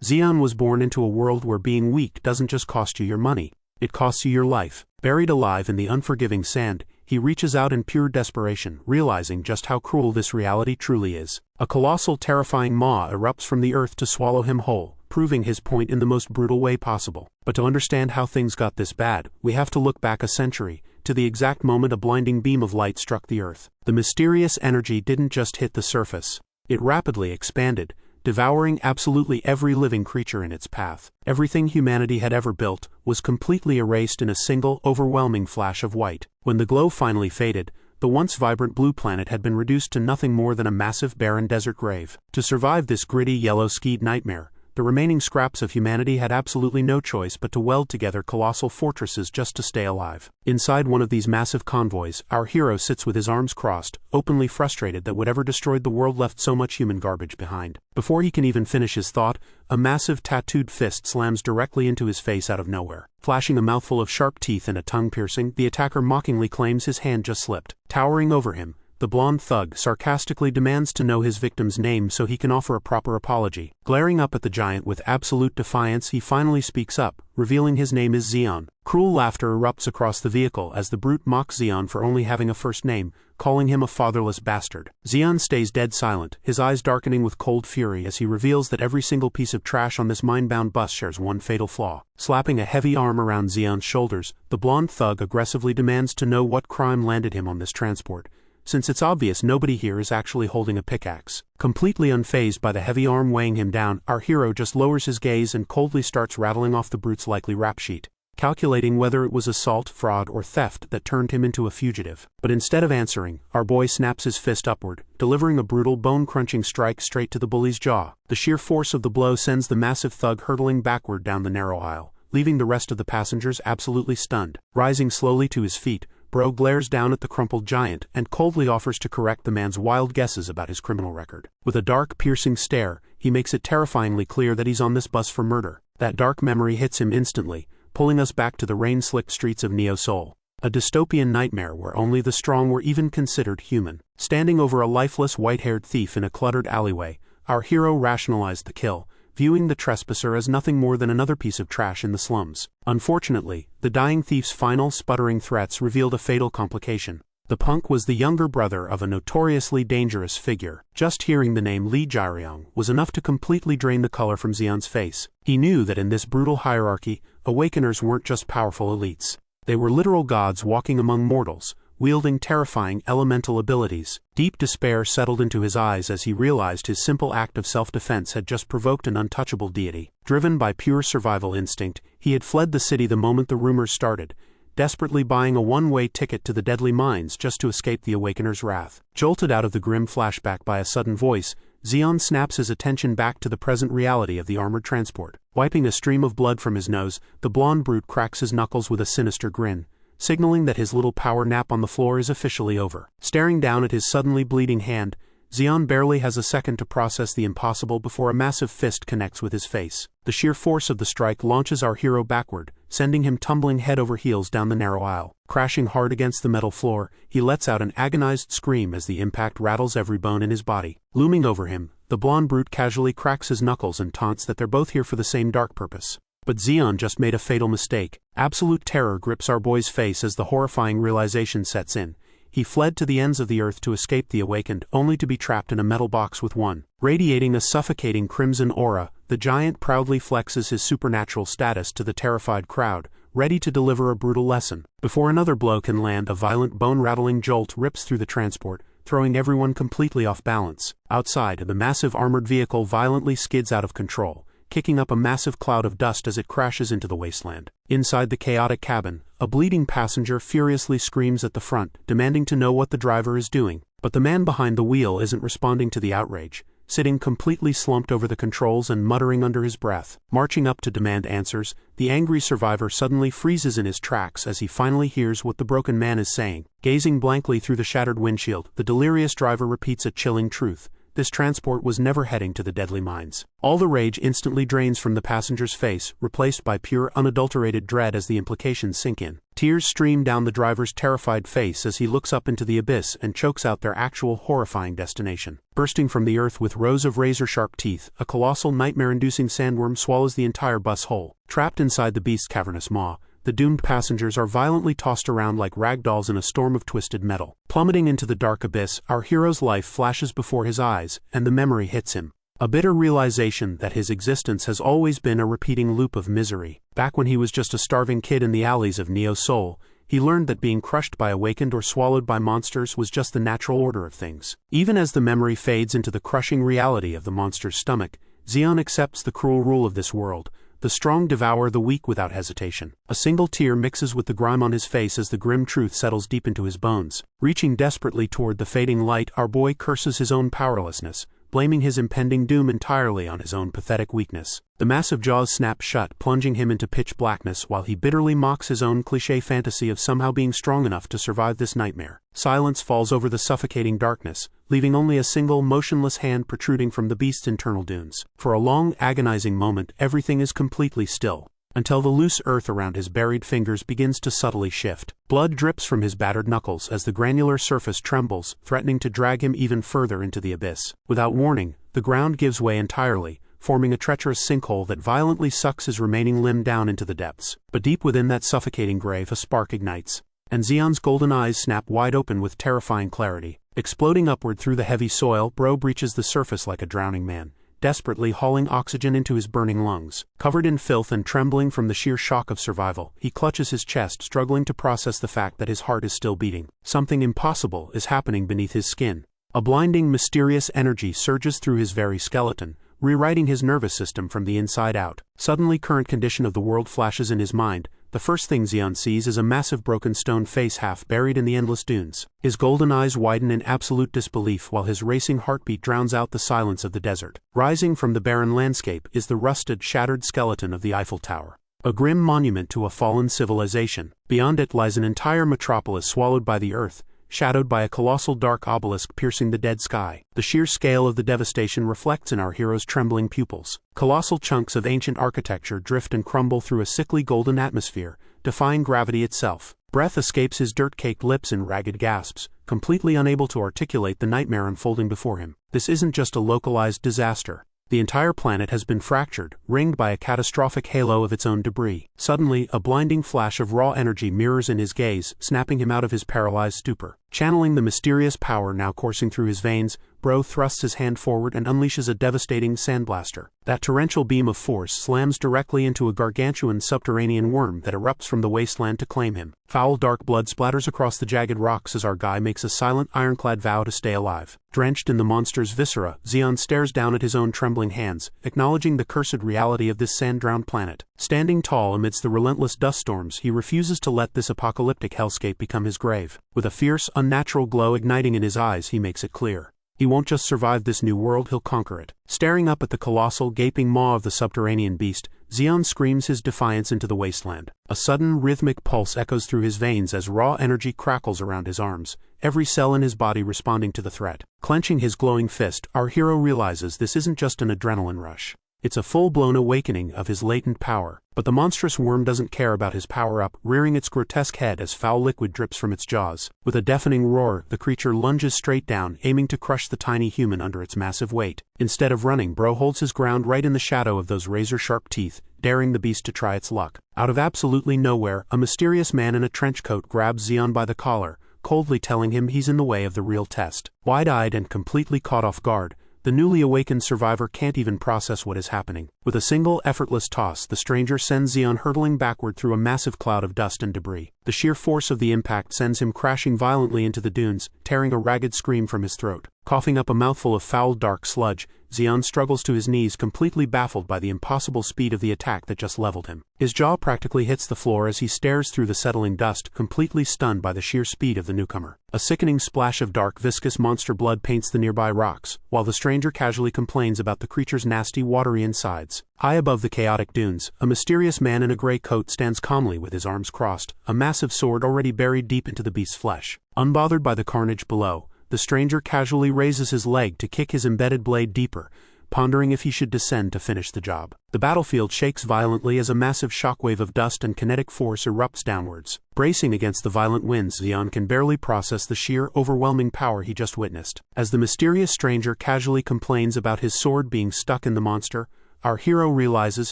Xian was born into a world where being weak doesn't just cost you your money, it costs you your life. Buried alive in the unforgiving sand, he reaches out in pure desperation, realizing just how cruel this reality truly is. A colossal, terrifying maw erupts from the earth to swallow him whole, proving his point in the most brutal way possible. But to understand how things got this bad, we have to look back a century, to the exact moment a blinding beam of light struck the earth. The mysterious energy didn't just hit the surface. It rapidly expanded, devouring absolutely every living creature in its path. Everything humanity had ever built was completely erased in a single, overwhelming flash of white. When the glow finally faded, the once vibrant blue planet had been reduced to nothing more than a massive barren desert grave. To survive this gritty, yellow-skied nightmare, the remaining scraps of humanity had absolutely no choice but to weld together colossal fortresses just to stay alive. Inside one of these massive convoys, our hero sits with his arms crossed, openly frustrated that whatever destroyed the world left so much human garbage behind. Before he can even finish his thought, a massive tattooed fist slams directly into his face out of nowhere. Flashing a mouthful of sharp teeth and a tongue piercing, the attacker mockingly claims his hand just slipped. Towering over him, the blonde thug sarcastically demands to know his victim's name so he can offer a proper apology. Glaring up at the giant with absolute defiance, he finally speaks up, revealing his name is Xian. Cruel laughter erupts across the vehicle as the brute mocks Xian for only having a first name, calling him a fatherless bastard. Xian stays dead silent, his eyes darkening with cold fury as he reveals that every single piece of trash on this mind-bound bus shares one fatal flaw. Slapping a heavy arm around Xian's shoulders, the blonde thug aggressively demands to know what crime landed him on this transport, since it's obvious nobody here is actually holding a pickaxe. Completely unfazed by the heavy arm weighing him down, our hero just lowers his gaze and coldly starts rattling off the brute's likely rap sheet, calculating whether it was assault, fraud, or theft that turned him into a fugitive. But instead of answering, our boy snaps his fist upward, delivering a brutal, bone-crunching strike straight to the bully's jaw. The sheer force of the blow sends the massive thug hurtling backward down the narrow aisle, leaving the rest of the passengers absolutely stunned. Rising slowly to his feet, Bro glares down at the crumpled giant and coldly offers to correct the man's wild guesses about his criminal record. With a dark, piercing stare, he makes it terrifyingly clear that he's on this bus for murder. That dark memory hits him instantly, pulling us back to the rain-slicked streets of Neo-Seoul, a dystopian nightmare where only the strong were even considered human. Standing over a lifeless, white-haired thief in a cluttered alleyway, our hero rationalized the kill, viewing the trespasser as nothing more than another piece of trash in the slums. Unfortunately, the dying thief's final sputtering threats revealed a fatal complication. The punk was the younger brother of a notoriously dangerous figure. Just hearing the name Lee Jaeryong was enough to completely drain the color from Xian's face. He knew that in this brutal hierarchy, awakeners weren't just powerful elites. They were literal gods walking among mortals, wielding terrifying elemental abilities. Deep despair settled into his eyes as he realized his simple act of self-defense had just provoked an untouchable deity. Driven by pure survival instinct, he had fled the city the moment the rumors started, desperately buying a one-way ticket to the deadly mines just to escape the Awakener's wrath. Jolted out of the grim flashback by a sudden voice, Xian snaps his attention back to the present reality of the armored transport. Wiping a stream of blood from his nose, the blonde brute cracks his knuckles with a sinister grin, signaling that his little power nap on the floor is officially over. Staring down at his suddenly bleeding hand, Xian barely has a second to process the impossible before a massive fist connects with his face. The sheer force of the strike launches our hero backward, sending him tumbling head over heels down the narrow aisle. Crashing hard against the metal floor, he lets out an agonized scream as the impact rattles every bone in his body. Looming over him, the blonde brute casually cracks his knuckles and taunts that they're both here for the same dark purpose. But Xian just made a fatal mistake. Absolute terror grips our boy's face as the horrifying realization sets in. He fled to the ends of the earth to escape the awakened, only to be trapped in a metal box with one. Radiating a suffocating crimson aura, the giant proudly flexes his supernatural status to the terrified crowd, ready to deliver a brutal lesson. Before another blow can land, a violent bone-rattling jolt rips through the transport, throwing everyone completely off balance. Outside, the massive armored vehicle violently skids out of control, kicking up a massive cloud of dust as it crashes into the wasteland. Inside the chaotic cabin, a bleeding passenger furiously screams at the front, demanding to know what the driver is doing. But the man behind the wheel isn't responding to the outrage, sitting completely slumped over the controls and muttering under his breath. Marching up to demand answers, the angry survivor suddenly freezes in his tracks as he finally hears what the broken man is saying. Gazing blankly through the shattered windshield, the delirious driver repeats a chilling truth, this transport was never heading to the deadly mines. All the rage instantly drains from the passenger's face, replaced by pure unadulterated dread as the implications sink in. Tears stream down the driver's terrified face as he looks up into the abyss and chokes out their actual horrifying destination. Bursting from the earth with rows of razor-sharp teeth, a colossal nightmare-inducing sandworm swallows the entire bus whole. Trapped inside the beast's cavernous maw, the doomed passengers are violently tossed around like rag dolls in a storm of twisted metal. Plummeting into the dark abyss, our hero's life flashes before his eyes, and the memory hits him. A bitter realization that his existence has always been a repeating loop of misery. Back when he was just a starving kid in the alleys of Neo Seoul, he learned that being crushed by awakened or swallowed by monsters was just the natural order of things. Even as the memory fades into the crushing reality of the monster's stomach, Zeon accepts the cruel rule of this world. The strong devour the weak without hesitation. A single tear mixes with the grime on his face as the grim truth settles deep into his bones. Reaching desperately toward the fading light, our boy curses his own powerlessness, blaming his impending doom entirely on his own pathetic weakness. The massive jaws snap shut, plunging him into pitch blackness while he bitterly mocks his own cliché fantasy of somehow being strong enough to survive this nightmare. Silence falls over the suffocating darkness, leaving only a single motionless hand protruding from the beast's internal dunes. For a long, agonizing moment, everything is completely still, until the loose earth around his buried fingers begins to subtly shift. Blood drips from his battered knuckles as the granular surface trembles, threatening to drag him even further into the abyss. Without warning, the ground gives way entirely, forming a treacherous sinkhole that violently sucks his remaining limb down into the depths. But deep within that suffocating grave, a spark ignites, and Zeon's golden eyes snap wide open with terrifying clarity. Exploding upward through the heavy soil, Bro breaches the surface like a drowning man, desperately hauling oxygen into his burning lungs. Covered in filth and trembling from the sheer shock of survival, he clutches his chest, struggling to process the fact that his heart is still beating. Something impossible is happening beneath his skin. A blinding, mysterious energy surges through his very skeleton, rewriting his nervous system from the inside out. Suddenly, current condition of the world flashes in his mind. The first thing Zeon sees is a massive broken stone face half buried in the endless dunes. His golden eyes widen in absolute disbelief while his racing heartbeat drowns out the silence of the desert. Rising from the barren landscape is the rusted, shattered skeleton of the Eiffel Tower, a grim monument to a fallen civilization. Beyond it lies an entire metropolis swallowed by the earth, shadowed by a colossal dark obelisk piercing the dead sky. The sheer scale of the devastation reflects in our hero's trembling pupils. Colossal chunks of ancient architecture drift and crumble through a sickly golden atmosphere, defying gravity itself. Breath escapes his dirt-caked lips in ragged gasps, completely unable to articulate the nightmare unfolding before him. This isn't just a localized disaster. The entire planet has been fractured, ringed by a catastrophic halo of its own debris. Suddenly, a blinding flash of raw energy mirrors in his gaze, snapping him out of his paralyzed stupor. Channeling the mysterious power now coursing through his veins, Bro thrusts his hand forward and unleashes a devastating sandblaster. That torrential beam of force slams directly into a gargantuan subterranean worm that erupts from the wasteland to claim him. Foul dark blood splatters across the jagged rocks as our guy makes a silent ironclad vow to stay alive. Drenched in the monster's viscera, Zeon stares down at his own trembling hands, acknowledging the cursed reality of this sand-drowned planet. Standing tall amidst the relentless dust storms, he refuses to let this apocalyptic hellscape become his grave. With a fierce, unnatural glow igniting in his eyes, he makes it clear. He won't just survive this new world, he'll conquer it. Staring up at the colossal, gaping maw of the subterranean beast, Zeon screams his defiance into the wasteland. A sudden, rhythmic pulse echoes through his veins as raw energy crackles around his arms, every cell in his body responding to the threat. Clenching his glowing fist, our hero realizes this isn't just an adrenaline rush. It's a full-blown awakening of his latent power. But the monstrous worm doesn't care about his power-up, rearing its grotesque head as foul liquid drips from its jaws. With a deafening roar, the creature lunges straight down, aiming to crush the tiny human under its massive weight. Instead of running, Bro holds his ground right in the shadow of those razor-sharp teeth, daring the beast to try its luck. Out of absolutely nowhere, a mysterious man in a trench coat grabs Zeon by the collar, coldly telling him he's in the way of the real test. Wide-eyed and completely caught off guard, the newly awakened survivor can't even process what is happening. With a single effortless toss, the stranger sends Zeon hurtling backward through a massive cloud of dust and debris. The sheer force of the impact sends him crashing violently into the dunes, tearing a ragged scream from his throat. Coughing up a mouthful of foul dark sludge, Zeon struggles to his knees, completely baffled by the impossible speed of the attack that just leveled him. His jaw practically hits the floor as he stares through the settling dust, completely stunned by the sheer speed of the newcomer. A sickening splash of dark, viscous monster blood paints the nearby rocks, while the stranger casually complains about the creature's nasty, watery insides. High above the chaotic dunes, a mysterious man in a gray coat stands calmly with his arms crossed, a massive sword already buried deep into the beast's flesh. Unbothered by the carnage below, The stranger casually raises his leg to kick his embedded blade deeper, pondering if he should descend to finish the job. The battlefield shakes violently as a massive shockwave of dust and kinetic force erupts downwards. Bracing against the violent winds, Xian can barely process the sheer, overwhelming power he just witnessed. As the mysterious stranger casually complains about his sword being stuck in the monster, our hero realizes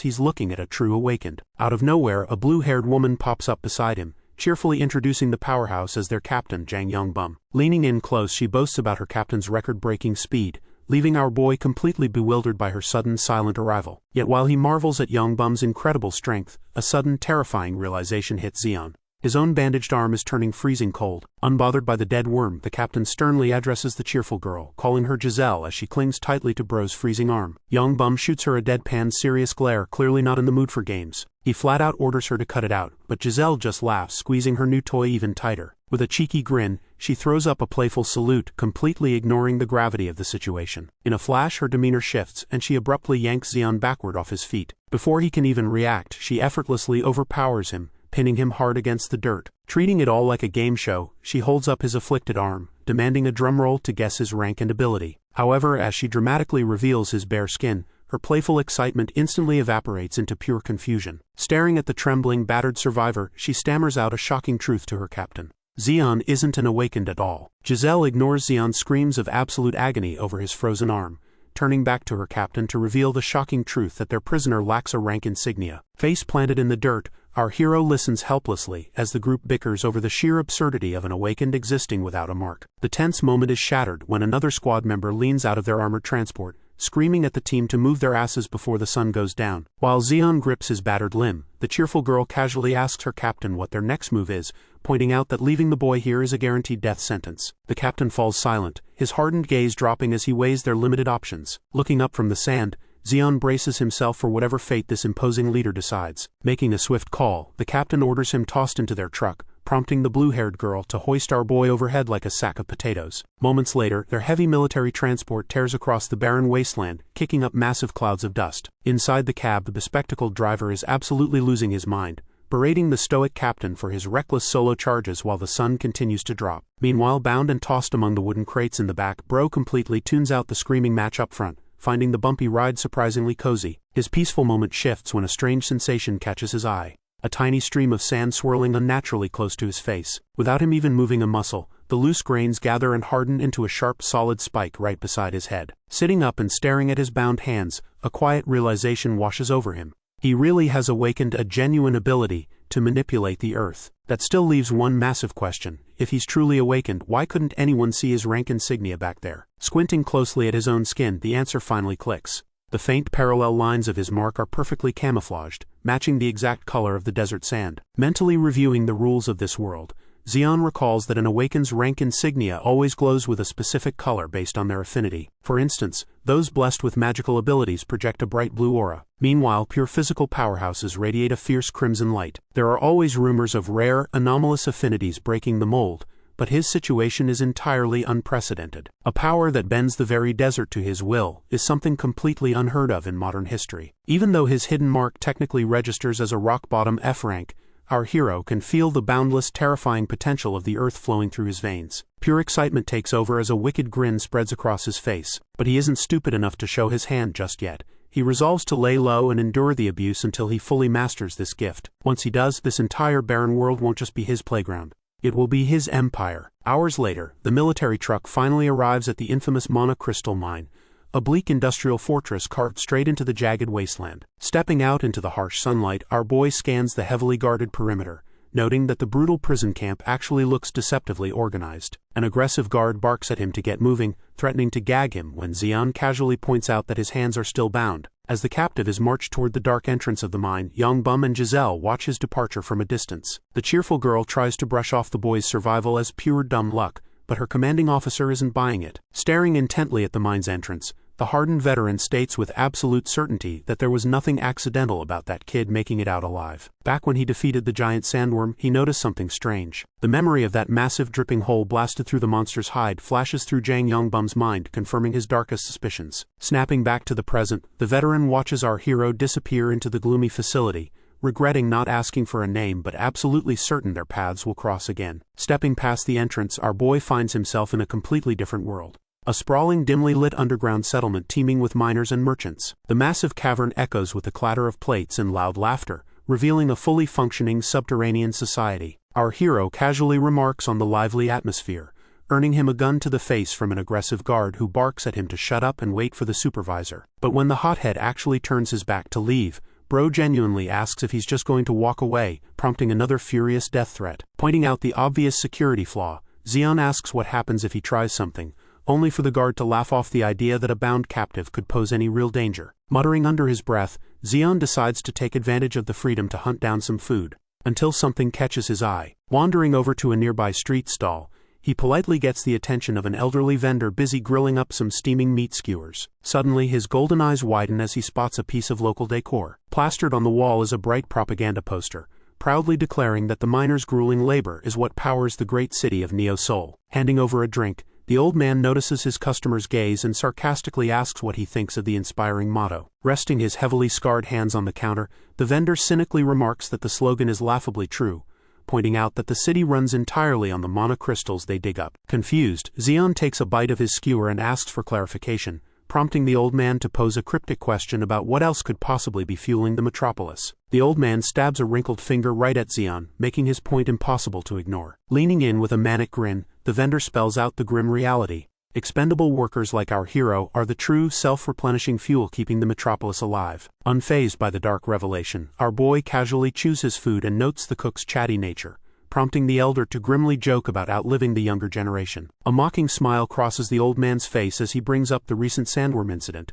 he's looking at a true awakened. Out of nowhere, a blue-haired woman pops up beside him, cheerfully introducing the powerhouse as their captain, Jang Yongbum. Leaning in close, she boasts about her captain's record-breaking speed, leaving our boy completely bewildered by her sudden silent arrival. Yet while he marvels at Yongbum's incredible strength, a sudden terrifying realization hits Xian. His own bandaged arm is turning freezing cold. Unbothered by the dead worm, the captain sternly addresses the cheerful girl, calling her Giselle as she clings tightly to Bro's freezing arm. Yongbum shoots her a deadpan serious glare, clearly not in the mood for games. He flat out orders her to cut it out, but Giselle just laughs, squeezing her new toy even tighter. With a cheeky grin, she throws up a playful salute, completely ignoring the gravity of the situation. In a flash, her demeanor shifts, and she abruptly yanks Xian backward off his feet. Before he can even react, she effortlessly overpowers him, pinning him hard against the dirt. Treating it all like a game show, she holds up his afflicted arm, demanding a drumroll to guess his rank and ability. However, as she dramatically reveals his bare skin, her playful excitement instantly evaporates into pure confusion. Staring at the trembling, battered survivor, she stammers out a shocking truth to her captain. Xian isn't an awakened at all. Giselle ignores Xian's screams of absolute agony over his frozen arm, turning back to her captain to reveal the shocking truth that their prisoner lacks a rank insignia. Face planted in the dirt, our hero listens helplessly as the group bickers over the sheer absurdity of an awakened existing without a mark. The tense moment is shattered when another squad member leans out of their armored transport, screaming at the team to move their asses before the sun goes down. While Xian grips his battered limb, the cheerful girl casually asks her captain what their next move is, pointing out that leaving the boy here is a guaranteed death sentence. The captain falls silent, his hardened gaze dropping as he weighs their limited options. Looking up from the sand, Xian braces himself for whatever fate this imposing leader decides. Making a swift call, the captain orders him tossed into their truck, prompting the blue-haired girl to hoist our boy overhead like a sack of potatoes. Moments later, their heavy military transport tears across the barren wasteland, kicking up massive clouds of dust. Inside the cab, the bespectacled driver is absolutely losing his mind, berating the stoic captain for his reckless solo charges while the sun continues to drop. Meanwhile, bound and tossed among the wooden crates in the back, Bro completely tunes out the screaming match up front, finding the bumpy ride surprisingly cozy. His peaceful moment shifts when a strange sensation catches his eye. A tiny stream of sand swirling unnaturally close to his face. Without him even moving a muscle, the loose grains gather and harden into a sharp, solid spike right beside his head. Sitting up and staring at his bound hands, a quiet realization washes over him. He really has awakened a genuine ability to manipulate the earth. That still leaves one massive question. If he's truly awakened, why couldn't anyone see his rank insignia back there? Squinting closely at his own skin, the answer finally clicks. The faint parallel lines of his mark are perfectly camouflaged, matching the exact color of the desert sand. Mentally reviewing the rules of this world, Xian recalls that an awakened's rank insignia always glows with a specific color based on their affinity. For instance, those blessed with magical abilities project a bright blue aura. Meanwhile, pure physical powerhouses radiate a fierce crimson light. There are always rumors of rare, anomalous affinities breaking the mold, but his situation is entirely unprecedented. A power that bends the very desert to his will is something completely unheard of in modern history. Even though his hidden mark technically registers as a rock-bottom F rank, our hero can feel the boundless, terrifying potential of the earth flowing through his veins. Pure excitement takes over as a wicked grin spreads across his face. But he isn't stupid enough to show his hand just yet. He resolves to lay low and endure the abuse until he fully masters this gift. Once he does, this entire barren world won't just be his playground. It will be his empire. Hours later, the military truck finally arrives at the infamous Mana crystal mine, a bleak industrial fortress carved straight into the jagged wasteland. Stepping out into the harsh sunlight, our boy scans the heavily guarded perimeter, noting that the brutal prison camp actually looks deceptively organized. An aggressive guard barks at him to get moving, threatening to gag him when Xian casually points out that his hands are still bound. As the captive is marched toward the dark entrance of the mine, Yongbum and Giselle watch his departure from a distance. The cheerful girl tries to brush off the boy's survival as pure dumb luck, but her commanding officer isn't buying it. Staring intently at the mine's entrance, the hardened veteran states with absolute certainty that there was nothing accidental about that kid making it out alive. Back when he defeated the giant sandworm, he noticed something strange. The memory of that massive dripping hole blasted through the monster's hide flashes through Jang Yongbum's mind, confirming his darkest suspicions. Snapping back to the present, the veteran watches our hero disappear into the gloomy facility, regretting not asking for a name but absolutely certain their paths will cross again. Stepping past the entrance, our boy finds himself in a completely different world. A sprawling, dimly lit underground settlement teeming with miners and merchants. The massive cavern echoes with the clatter of plates and loud laughter, revealing a fully functioning subterranean society. Our hero casually remarks on the lively atmosphere, earning him a gun to the face from an aggressive guard who barks at him to shut up and wait for the supervisor. But when the hothead actually turns his back to leave, Bro genuinely asks if he's just going to walk away, prompting another furious death threat. Pointing out the obvious security flaw, Zeon asks what happens if he tries something, only for the guard to laugh off the idea that a bound captive could pose any real danger. Muttering under his breath, Zeon decides to take advantage of the freedom to hunt down some food, until something catches his eye. Wandering over to a nearby street stall, he politely gets the attention of an elderly vendor busy grilling up some steaming meat skewers. Suddenly his golden eyes widen as he spots a piece of local decor. Plastered on the wall is a bright propaganda poster, proudly declaring that the miners' grueling labor is what powers the great city of Neo Seoul. Handing over a drink, the old man notices his customer's gaze and sarcastically asks what he thinks of the inspiring motto. Resting his heavily scarred hands on the counter, the vendor cynically remarks that the slogan is laughably true, pointing out that the city runs entirely on the mana crystals they dig up. Confused, Zeon takes a bite of his skewer and asks for clarification, prompting the old man to pose a cryptic question about what else could possibly be fueling the metropolis. The old man stabs a wrinkled finger right at Zeon, making his point impossible to ignore. Leaning in with a manic grin, the vendor spells out the grim reality. Expendable workers like our hero are the true self-replenishing fuel keeping the metropolis alive. Unfazed by the dark revelation, our boy casually chews his food and notes the cook's chatty nature, prompting the elder to grimly joke about outliving the younger generation. A mocking smile crosses the old man's face as he brings up the recent sandworm incident,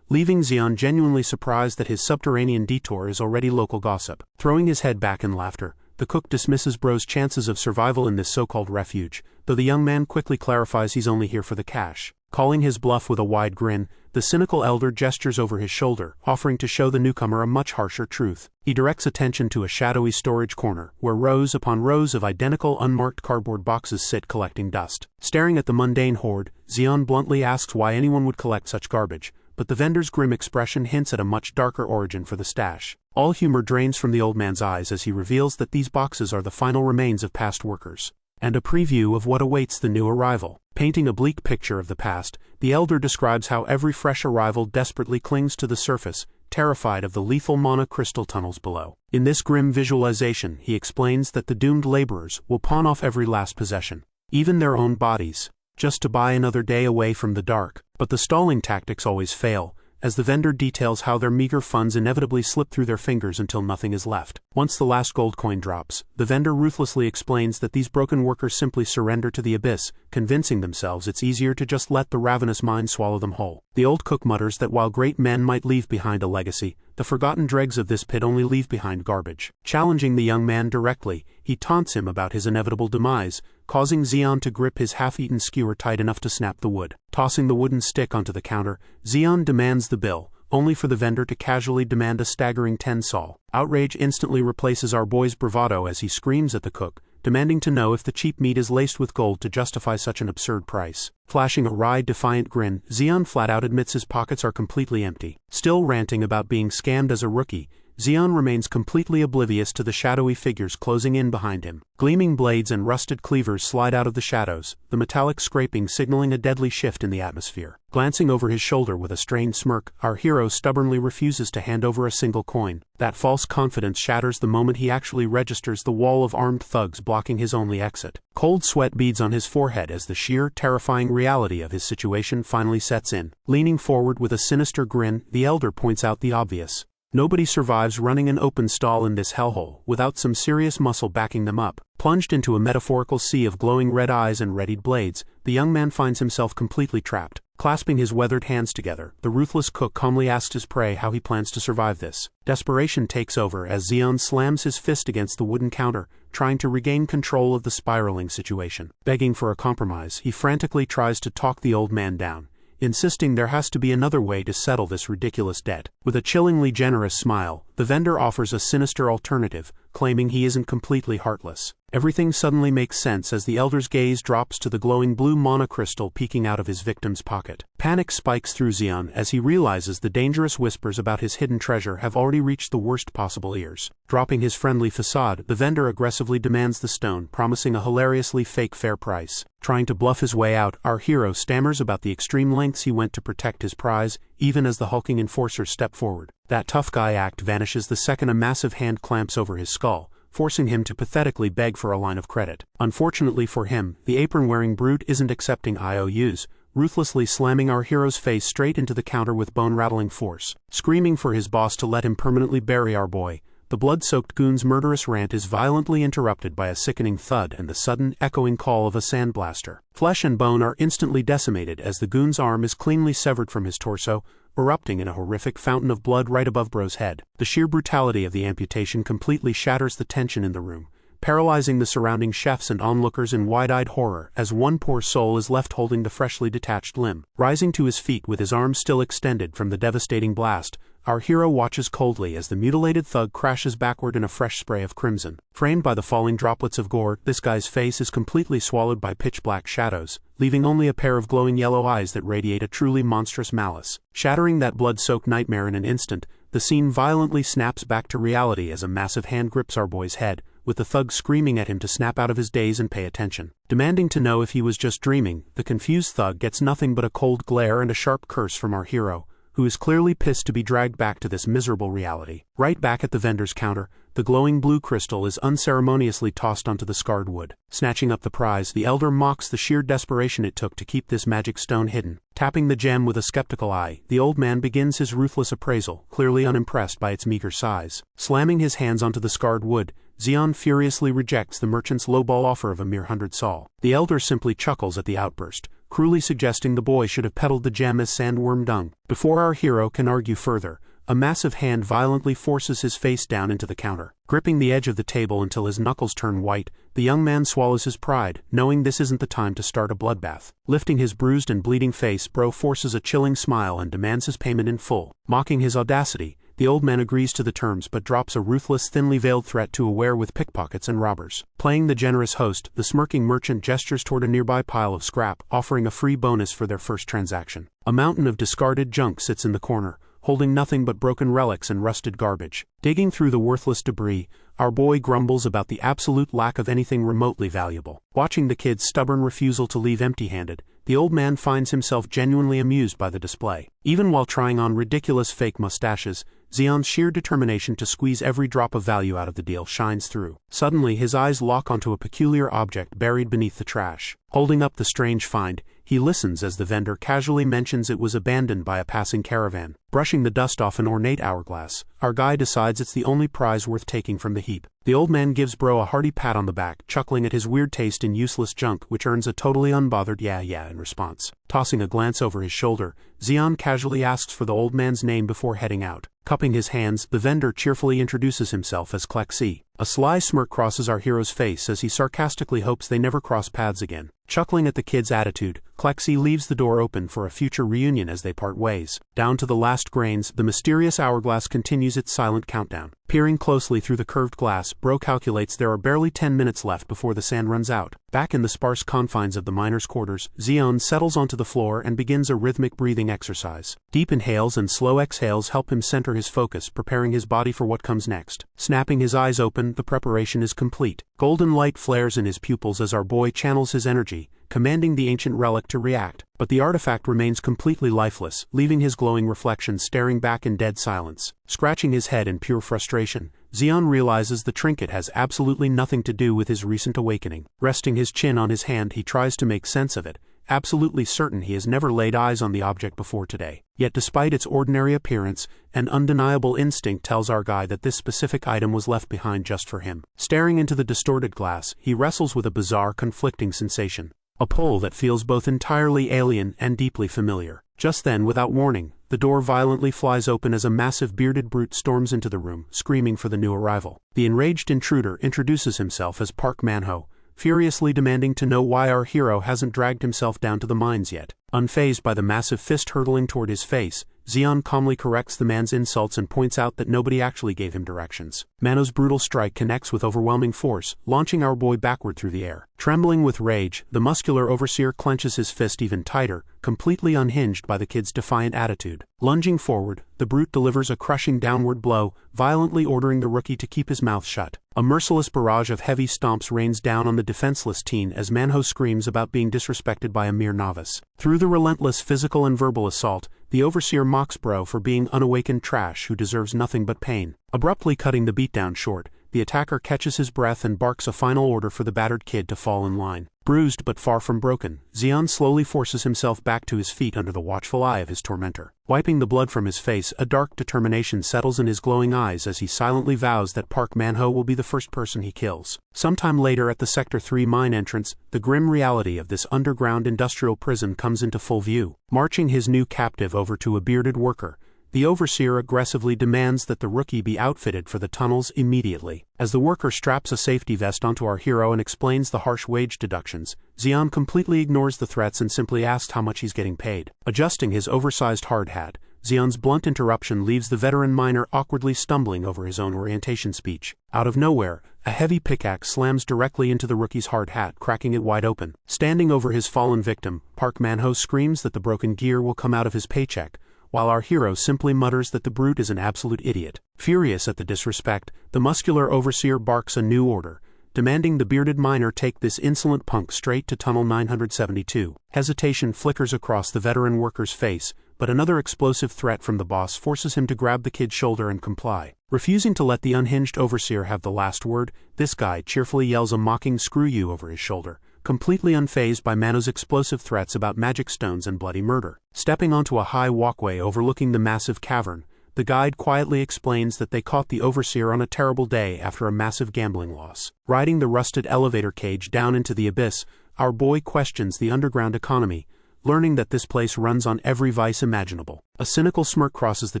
leaving Zeon genuinely surprised that his subterranean detour is already local gossip. Throwing his head back in laughter, the cook dismisses Bro's chances of survival in this so-called refuge, though the young man quickly clarifies he's only here for the cash. Calling his bluff with a wide grin, the cynical elder gestures over his shoulder, offering to show the newcomer a much harsher truth. He directs attention to a shadowy storage corner, where rows upon rows of identical unmarked cardboard boxes sit collecting dust. Staring at the mundane hoard, Zeon bluntly asks why anyone would collect such garbage, but the vendor's grim expression hints at a much darker origin for the stash. All humor drains from the old man's eyes as he reveals that these boxes are the final remains of past workers, and a preview of what awaits the new arrival. Painting a bleak picture of the past, the elder describes how every fresh arrival desperately clings to the surface, terrified of the lethal mana crystal tunnels below. In this grim visualization, he explains that the doomed laborers will pawn off every last possession, even their own bodies, just to buy another day away from the dark. But the stalling tactics always fail, as the vendor details how their meager funds inevitably slip through their fingers until nothing is left. Once the last gold coin drops, the vendor ruthlessly explains that these broken workers simply surrender to the abyss, convincing themselves it's easier to just let the ravenous mine swallow them whole. The old cook mutters that while great men might leave behind a legacy, the forgotten dregs of this pit only leave behind garbage. Challenging the young man directly, he taunts him about his inevitable demise, causing Zeon to grip his half-eaten skewer tight enough to snap the wood. Tossing the wooden stick onto the counter, Zeon demands the bill, only for the vendor to casually demand a staggering 10 sol. Outrage instantly replaces our boy's bravado as he screams at the cook, demanding to know if the cheap meat is laced with gold to justify such an absurd price. Flashing a wry, defiant grin, Zeon flat out admits his pockets are completely empty. Still ranting about being scammed as a rookie, Zeon remains completely oblivious to the shadowy figures closing in behind him. Gleaming blades and rusted cleavers slide out of the shadows, the metallic scraping signaling a deadly shift in the atmosphere. Glancing over his shoulder with a strained smirk, our hero stubbornly refuses to hand over a single coin. That false confidence shatters the moment he actually registers the wall of armed thugs blocking his only exit. Cold sweat beads on his forehead as the sheer, terrifying reality of his situation finally sets in. Leaning forward with a sinister grin, the elder points out the obvious. Nobody survives running an open stall in this hellhole without some serious muscle backing them up. Plunged into a metaphorical sea of glowing red eyes and readied blades, the young man finds himself completely trapped. Clasping his weathered hands together, the ruthless cook calmly asks his prey how he plans to survive this. Desperation takes over as Zeon slams his fist against the wooden counter, trying to regain control of the spiraling situation. Begging for a compromise, he frantically tries to talk the old man down, insisting there has to be another way to settle this ridiculous debt. With a chillingly generous smile, the vendor offers a sinister alternative, claiming he isn't completely heartless. Everything suddenly makes sense as the elder's gaze drops to the glowing blue monocrystal peeking out of his victim's pocket. Panic spikes through Zeon as he realizes the dangerous whispers about his hidden treasure have already reached the worst possible ears. Dropping his friendly facade, the vendor aggressively demands the stone, promising a hilariously fake fair price. Trying to bluff his way out, our hero stammers about the extreme lengths he went to protect his prize, even as the hulking enforcers step forward. That tough guy act vanishes the second a massive hand clamps over his skull, forcing him to pathetically beg for a line of credit. Unfortunately for him, the apron-wearing brute isn't accepting IOUs, ruthlessly slamming our hero's face straight into the counter with bone-rattling force. Screaming for his boss to let him permanently bury our boy, the blood-soaked goon's murderous rant is violently interrupted by a sickening thud and the sudden, echoing call of a sandblaster. Flesh and bone are instantly decimated as the goon's arm is cleanly severed from his torso, erupting in a horrific fountain of blood right above Bro's head. The sheer brutality of the amputation completely shatters the tension in the room, paralyzing the surrounding chefs and onlookers in wide-eyed horror as one poor soul is left holding the freshly detached limb. Rising to his feet with his arms still extended from the devastating blast, our hero watches coldly as the mutilated thug crashes backward in a fresh spray of crimson. Framed by the falling droplets of gore, this guy's face is completely swallowed by pitch-black shadows, leaving only a pair of glowing yellow eyes that radiate a truly monstrous malice. Shattering that blood-soaked nightmare in an instant, the scene violently snaps back to reality as a massive hand grips our boy's head, with the thug screaming at him to snap out of his daze and pay attention. Demanding to know if he was just dreaming, the confused thug gets nothing but a cold glare and a sharp curse from our hero, who is clearly pissed to be dragged back to this miserable reality. Right back at the vendor's counter, the glowing blue crystal is unceremoniously tossed onto the scarred wood. Snatching up the prize, the elder mocks the sheer desperation it took to keep this magic stone hidden. Tapping the gem with a skeptical eye, the old man begins his ruthless appraisal, clearly unimpressed by its meager size. Slamming his hands onto the scarred wood, Zeon furiously rejects the merchant's lowball offer of a mere 100 sol. The elder simply chuckles at the outburst, cruelly suggesting the boy should have peddled the gem as sandworm dung. Before our hero can argue further, a massive hand violently forces his face down into the counter. Gripping the edge of the table until his knuckles turn white, the young man swallows his pride, knowing this isn't the time to start a bloodbath. Lifting his bruised and bleeding face, Bro forces a chilling smile and demands his payment in full. Mocking his audacity, the old man agrees to the terms but drops a ruthless, thinly veiled threat to aware with pickpockets and robbers. Playing the generous host, the smirking merchant gestures toward a nearby pile of scrap, offering a free bonus for their first transaction. A mountain of discarded junk sits in the corner, holding nothing but broken relics and rusted garbage. Digging through the worthless debris, our boy grumbles about the absolute lack of anything remotely valuable. Watching the kid's stubborn refusal to leave empty-handed, the old man finds himself genuinely amused by the display. Even while trying on ridiculous fake mustaches, Zeon's sheer determination to squeeze every drop of value out of the deal shines through. Suddenly his eyes lock onto a peculiar object buried beneath the trash. Holding up the strange find, he listens as the vendor casually mentions it was abandoned by a passing caravan. Brushing the dust off an ornate hourglass, our guy decides it's the only prize worth taking from the heap. The old man gives Bro a hearty pat on the back, chuckling at his weird taste in useless junk, which earns a totally unbothered yeah in response. Tossing a glance over his shoulder, Zeon casually asks for the old man's name before heading out. Cupping his hands, the vendor cheerfully introduces himself as Klexi. A sly smirk crosses our hero's face as he sarcastically hopes they never cross paths again. Chuckling at the kid's attitude, Klexi leaves the door open for a future reunion as they part ways. Down to the last grains, the mysterious hourglass continues its silent countdown. Peering closely through the curved glass, Bro calculates there are barely 10 minutes left before the sand runs out. Back in the sparse confines of the miners' quarters, Zeon settles onto the floor and begins a rhythmic breathing exercise. Deep inhales and slow exhales help him center his focus, preparing his body for what comes next. Snapping his eyes open, the preparation is complete. Golden light flares in his pupils as our boy channels his energy, commanding the ancient relic to react. But the artifact remains completely lifeless, leaving his glowing reflection staring back in dead silence. Scratching his head in pure frustration, Zeon realizes the trinket has absolutely nothing to do with his recent awakening. Resting his chin on his hand, he tries to make sense of it, absolutely certain he has never laid eyes on the object before today. Yet despite its ordinary appearance, an undeniable instinct tells our guy that this specific item was left behind just for him. Staring into the distorted glass, he wrestles with a bizarre, conflicting sensation. A pull that feels both entirely alien and deeply familiar. Just then, without warning, the door violently flies open as a massive bearded brute storms into the room, screaming for the new arrival. The enraged intruder introduces himself as Park Manhwa, furiously demanding to know why our hero hasn't dragged himself down to the mines yet. Unfazed by the massive fist hurtling toward his face, Zeon calmly corrects the man's insults and points out that nobody actually gave him directions. Mano's brutal strike connects with overwhelming force, launching our boy backward through the air. Trembling with rage, the muscular overseer clenches his fist even tighter, completely unhinged by the kid's defiant attitude. Lunging forward, the brute delivers a crushing downward blow, violently ordering the rookie to keep his mouth shut. A merciless barrage of heavy stomps rains down on the defenseless teen as Manhwa screams about being disrespected by a mere novice. Through the relentless physical and verbal assault, the overseer mocks Bro for being unawakened trash who deserves nothing but pain. Abruptly cutting the beatdown short, the attacker catches his breath and barks a final order for the battered kid to fall in line. Bruised but far from broken, Zeon slowly forces himself back to his feet under the watchful eye of his tormentor. Wiping the blood from his face, a dark determination settles in his glowing eyes as he silently vows that Park Manhwa will be the first person he kills. Sometime later at the Sector 3 mine entrance, the grim reality of this underground industrial prison comes into full view. Marching his new captive over to a bearded worker, the overseer aggressively demands that the rookie be outfitted for the tunnels immediately. As the worker straps a safety vest onto our hero and explains the harsh wage deductions, Zeon completely ignores the threats and simply asks how much he's getting paid. Adjusting his oversized hard hat, Zeon's blunt interruption leaves the veteran miner awkwardly stumbling over his own orientation speech. Out of nowhere, a heavy pickaxe slams directly into the rookie's hard hat, cracking it wide open. Standing over his fallen victim, Park Manhwa screams that the broken gear will come out of his paycheck, while our hero simply mutters that the brute is an absolute idiot. Furious at the disrespect, the muscular overseer barks a new order, demanding the bearded miner take this insolent punk straight to Tunnel 972. Hesitation flickers across the veteran worker's face, but another explosive threat from the boss forces him to grab the kid's shoulder and comply. Refusing to let the unhinged overseer have the last word, this guy cheerfully yells a mocking "screw you" over his shoulder, completely unfazed by Mano's explosive threats about magic stones and bloody murder. Stepping onto a high walkway overlooking the massive cavern, the guide quietly explains that they caught the overseer on a terrible day after a massive gambling loss. Riding the rusted elevator cage down into the abyss, our boy questions the underground economy, learning that this place runs on every vice imaginable. A cynical smirk crosses the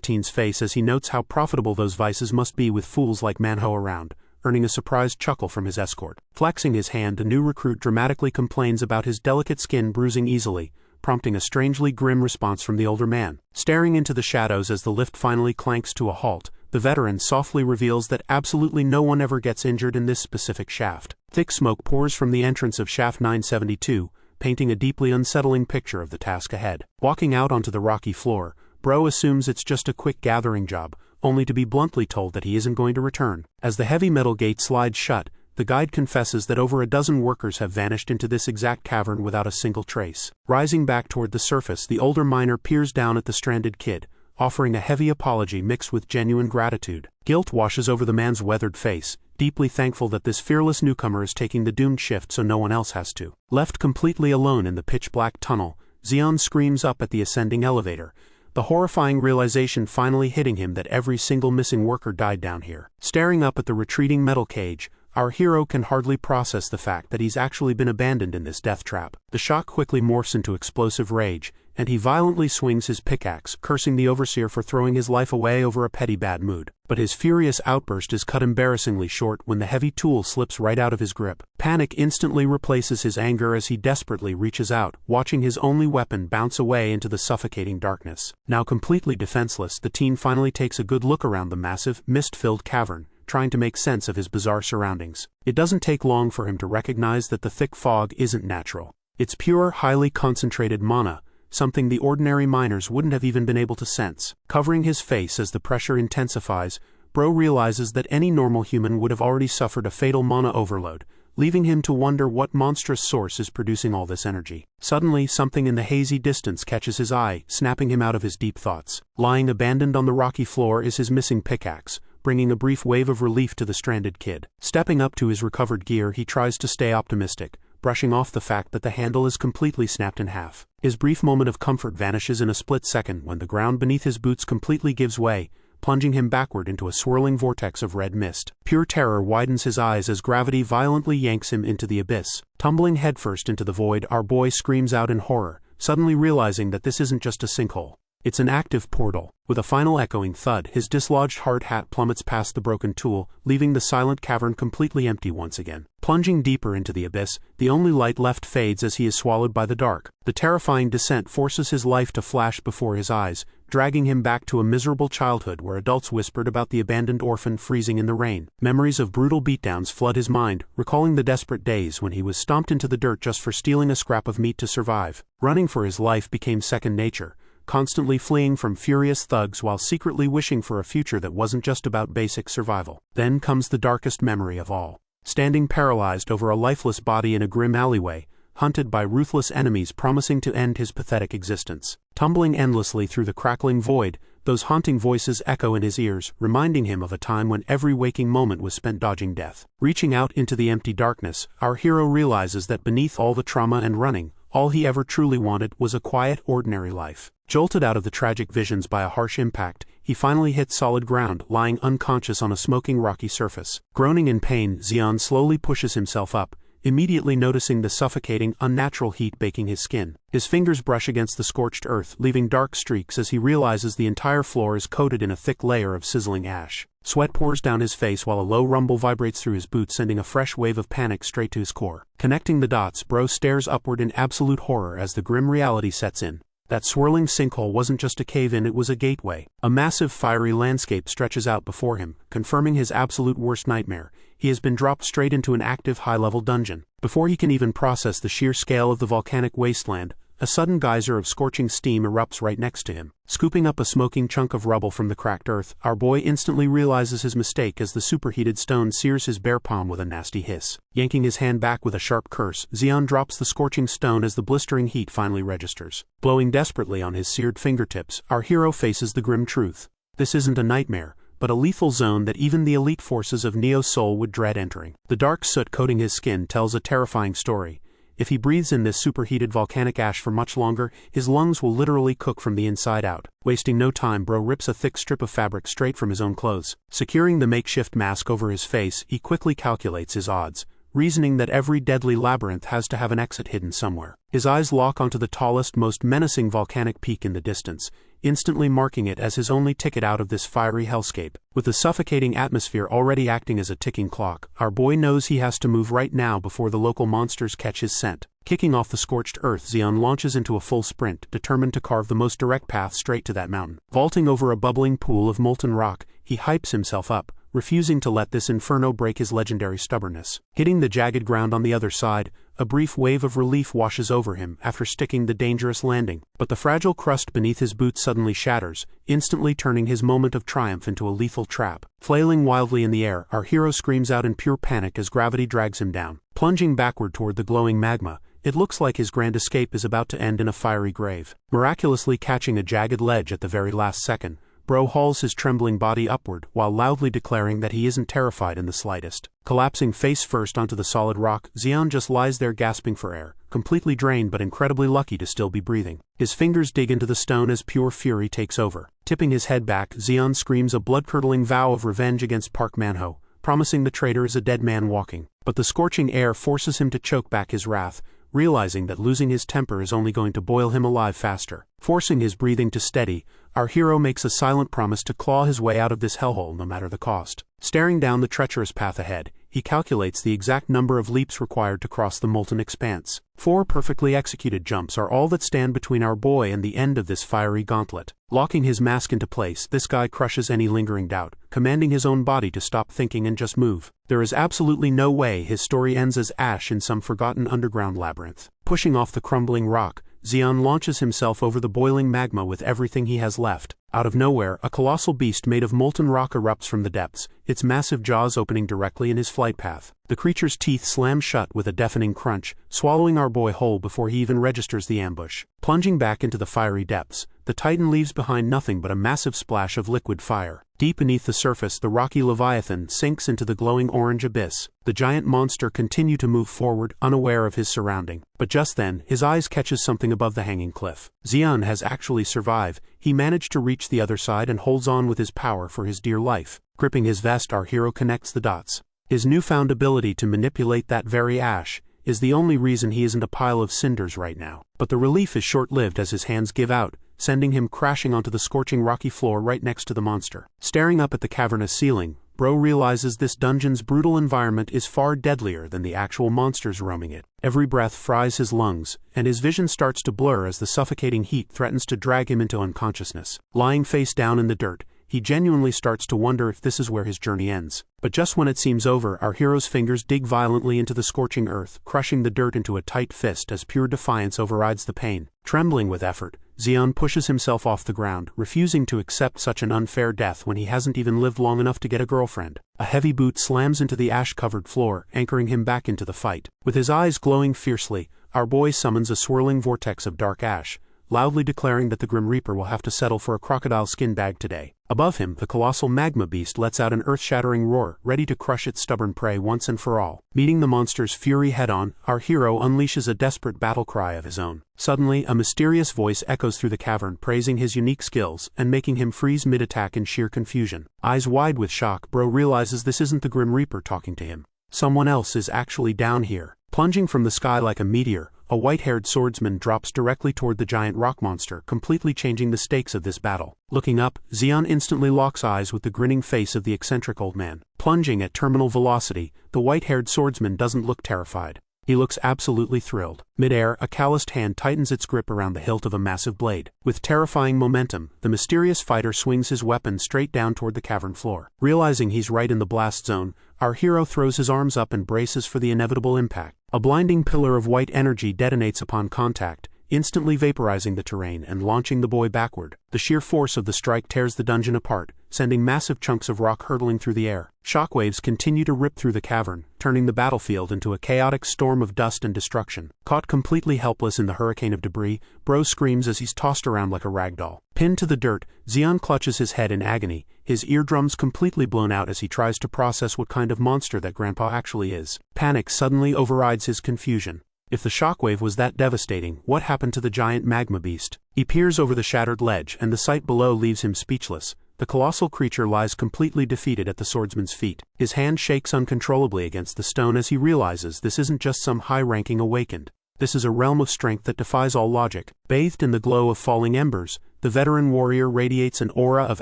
teen's face as he notes how profitable those vices must be with fools like Manhwa around, earning a surprised chuckle from his escort. Flexing his hand, the new recruit dramatically complains about his delicate skin bruising easily, prompting a strangely grim response from the older man. Staring into the shadows as the lift finally clanks to a halt, the veteran softly reveals that absolutely no one ever gets injured in this specific shaft. Thick smoke pours from the entrance of shaft 972, painting a deeply unsettling picture of the task ahead. Walking out onto the rocky floor, Bro assumes it's just a quick gathering job, only to be bluntly told that he isn't going to return. As the heavy metal gate slides shut, the guide confesses that over a dozen workers have vanished into this exact cavern without a single trace. Rising back toward the surface, the older miner peers down at the stranded kid, offering a heavy apology mixed with genuine gratitude. Guilt washes over the man's weathered face, deeply thankful that this fearless newcomer is taking the doomed shift so no one else has to. Left completely alone in the pitch-black tunnel, Zeon screams up at the ascending elevator, the horrifying realization finally hitting him that every single missing worker died down here. Staring up at the retreating metal cage, our hero can hardly process the fact that he's actually been abandoned in this death trap. The shock quickly morphs into explosive rage, and he violently swings his pickaxe, cursing the overseer for throwing his life away over a petty bad mood. But his furious outburst is cut embarrassingly short when the heavy tool slips right out of his grip. Panic instantly replaces his anger as he desperately reaches out, watching his only weapon bounce away into the suffocating darkness. Now completely defenseless, the teen finally takes a good look around the massive, mist-filled cavern, trying to make sense of his bizarre surroundings. It doesn't take long for him to recognize that the thick fog isn't natural. It's pure, highly concentrated mana, something the ordinary miners wouldn't have even been able to sense. Covering his face as the pressure intensifies, Bro realizes that any normal human would have already suffered a fatal mana overload, leaving him to wonder what monstrous source is producing all this energy. Suddenly, something in the hazy distance catches his eye, snapping him out of his deep thoughts. Lying abandoned on the rocky floor is his missing pickaxe, bringing a brief wave of relief to the stranded kid. Stepping up to his recovered gear, he tries to stay optimistic, brushing off the fact that the handle is completely snapped in half. His brief moment of comfort vanishes in a split second when the ground beneath his boots completely gives way, plunging him backward into a swirling vortex of red mist. Pure terror widens his eyes as gravity violently yanks him into the abyss. Tumbling headfirst into the void, our boy screams out in horror, suddenly realizing that this isn't just a sinkhole. It's an active portal. With a final echoing thud, his dislodged hard hat plummets past the broken tool, leaving the silent cavern completely empty once again. Plunging deeper into the abyss, the only light left fades as he is swallowed by the dark. The terrifying descent forces his life to flash before his eyes, dragging him back to a miserable childhood where adults whispered about the abandoned orphan freezing in the rain. Memories of brutal beatdowns flood his mind, recalling the desperate days when he was stomped into the dirt just for stealing a scrap of meat to survive. Running for his life became second nature, constantly fleeing from furious thugs while secretly wishing for a future that wasn't just about basic survival. Then comes the darkest memory of all. Standing paralyzed over a lifeless body in a grim alleyway, hunted by ruthless enemies promising to end his pathetic existence. Tumbling endlessly through the crackling void, those haunting voices echo in his ears, reminding him of a time when every waking moment was spent dodging death. Reaching out into the empty darkness, our hero realizes that beneath all the trauma and running, all he ever truly wanted was a quiet, ordinary life. Jolted out of the tragic visions by a harsh impact, he finally hits solid ground, lying unconscious on a smoking rocky surface. Groaning in pain, Xian slowly pushes himself up, immediately noticing the suffocating, unnatural heat baking his skin. His fingers brush against the scorched earth, leaving dark streaks as he realizes the entire floor is coated in a thick layer of sizzling ash. Sweat pours down his face while a low rumble vibrates through his boots, sending a fresh wave of panic straight to his core. Connecting the dots, Bro stares upward in absolute horror as the grim reality sets in. That swirling sinkhole wasn't just a cave-in, it was a gateway. A massive fiery landscape stretches out before him, confirming his absolute worst nightmare. He has been dropped straight into an active high-level dungeon. Before he can even process the sheer scale of the volcanic wasteland, a sudden geyser of scorching steam erupts right next to him. Scooping up a smoking chunk of rubble from the cracked earth, our boy instantly realizes his mistake as the superheated stone sears his bare palm with a nasty hiss. Yanking his hand back with a sharp curse, Xian drops the scorching stone as the blistering heat finally registers. Blowing desperately on his seared fingertips, our hero faces the grim truth. This isn't a nightmare, but a lethal zone that even the elite forces of Neo's soul would dread entering. The dark soot coating his skin tells a terrifying story. If he breathes in this superheated volcanic ash for much longer, his lungs will literally cook from the inside out. Wasting no time, Bro rips a thick strip of fabric straight from his own clothes. Securing the makeshift mask over his face, he quickly calculates his odds, reasoning that every deadly labyrinth has to have an exit hidden somewhere. His eyes lock onto the tallest, most menacing volcanic peak in the distance, instantly marking it as his only ticket out of this fiery hellscape. With the suffocating atmosphere already acting as a ticking clock, our boy knows he has to move right now before the local monsters catch his scent. Kicking off the scorched earth, Xian launches into a full sprint, determined to carve the most direct path straight to that mountain. Vaulting over a bubbling pool of molten rock, he hypes himself up, refusing to let this inferno break his legendary stubbornness. Hitting the jagged ground on the other side, a brief wave of relief washes over him after sticking the dangerous landing, but the fragile crust beneath his boots suddenly shatters, instantly turning his moment of triumph into a lethal trap. Flailing wildly in the air, our hero screams out in pure panic as gravity drags him down. Plunging backward toward the glowing magma, it looks like his grand escape is about to end in a fiery grave. Miraculously catching a jagged ledge at the very last second, Bro hauls his trembling body upward while loudly declaring that he isn't terrified in the slightest. Collapsing face first onto the solid rock, Xian just lies there gasping for air, completely drained but incredibly lucky to still be breathing. His fingers dig into the stone as pure fury takes over. Tipping his head back, Xian screams a blood-curdling vow of revenge against Park Manhwa, promising the traitor is a dead man walking. But the scorching air forces him to choke back his wrath, realizing that losing his temper is only going to boil him alive faster. Forcing his breathing to steady, our hero makes a silent promise to claw his way out of this hellhole no matter the cost. Staring down the treacherous path ahead, he calculates the exact number of leaps required to cross the molten expanse. 4 perfectly executed jumps are all that stand between our boy and the end of this fiery gauntlet. Locking his mask into place, this guy crushes any lingering doubt, commanding his own body to stop thinking and just move. There is absolutely no way his story ends as ash in some forgotten underground labyrinth. Pushing off the crumbling rock, Xian launches himself over the boiling magma with everything he has left. Out of nowhere, a colossal beast made of molten rock erupts from the depths, its massive jaws opening directly in his flight path. The creature's teeth slam shut with a deafening crunch, swallowing our boy whole before he even registers the ambush. Plunging back into the fiery depths, the titan leaves behind nothing but a massive splash of liquid fire. Deep beneath the surface, the rocky leviathan sinks into the glowing orange abyss. The giant monster continues to move forward, unaware of his surrounding. But just then, his eyes catches something above the hanging cliff. Xian has actually survived. He managed to reach the other side and holds on with his power for his dear life. Gripping his vest, our hero connects the dots. His newfound ability to manipulate that very ash is the only reason he isn't a pile of cinders right now. But the relief is short-lived as his hands give out, sending him crashing onto the scorching rocky floor right next to the monster. Staring up at the cavernous ceiling, Bro realizes this dungeon's brutal environment is far deadlier than the actual monsters roaming it. Every breath fries his lungs, and his vision starts to blur as the suffocating heat threatens to drag him into unconsciousness. Lying face down in the dirt, he genuinely starts to wonder if this is where his journey ends. But just when it seems over, our hero's fingers dig violently into the scorching earth, crushing the dirt into a tight fist as pure defiance overrides the pain. Trembling with effort, Xion pushes himself off the ground, refusing to accept such an unfair death when he hasn't even lived long enough to get a girlfriend. A heavy boot slams into the ash-covered floor, anchoring him back into the fight. With his eyes glowing fiercely, our boy summons a swirling vortex of dark ash, loudly declaring that the Grim Reaper will have to settle for a crocodile skin bag today. Above him, the colossal magma beast lets out an earth-shattering roar, ready to crush its stubborn prey once and for all. Meeting the monster's fury head-on, our hero unleashes a desperate battle cry of his own. Suddenly, a mysterious voice echoes through the cavern, praising his unique skills and making him freeze mid-attack in sheer confusion. Eyes wide with shock, Bro realizes this isn't the Grim Reaper talking to him. Someone else is actually down here. Plunging from the sky like a meteor, a white-haired swordsman drops directly toward the giant rock monster, completely changing the stakes of this battle. Looking up, Xion instantly locks eyes with the grinning face of the eccentric old man. Plunging at terminal velocity, the white-haired swordsman doesn't look terrified. He looks absolutely thrilled. Mid-air, a calloused hand tightens its grip around the hilt of a massive blade. With terrifying momentum, the mysterious fighter swings his weapon straight down toward the cavern floor. Realizing he's right in the blast zone, our hero throws his arms up and braces for the inevitable impact. A blinding pillar of white energy detonates upon contact, instantly vaporizing the terrain and launching the boy backward. The sheer force of the strike tears the dungeon apart, sending massive chunks of rock hurtling through the air. Shockwaves continue to rip through the cavern, turning the battlefield into a chaotic storm of dust and destruction. Caught completely helpless in the hurricane of debris, Bro screams as he's tossed around like a ragdoll. Pinned to the dirt, Xion clutches his head in agony, his eardrums completely blown out as he tries to process what kind of monster that Grandpa actually is. Panic suddenly overrides his confusion. If the shockwave was that devastating, what happened to the giant magma beast? He peers over the shattered ledge, and the sight below leaves him speechless. The colossal creature lies completely defeated at the swordsman's feet. His hand shakes uncontrollably against the stone as he realizes this isn't just some high-ranking awakened. This is a realm of strength that defies all logic. Bathed in the glow of falling embers, the veteran warrior radiates an aura of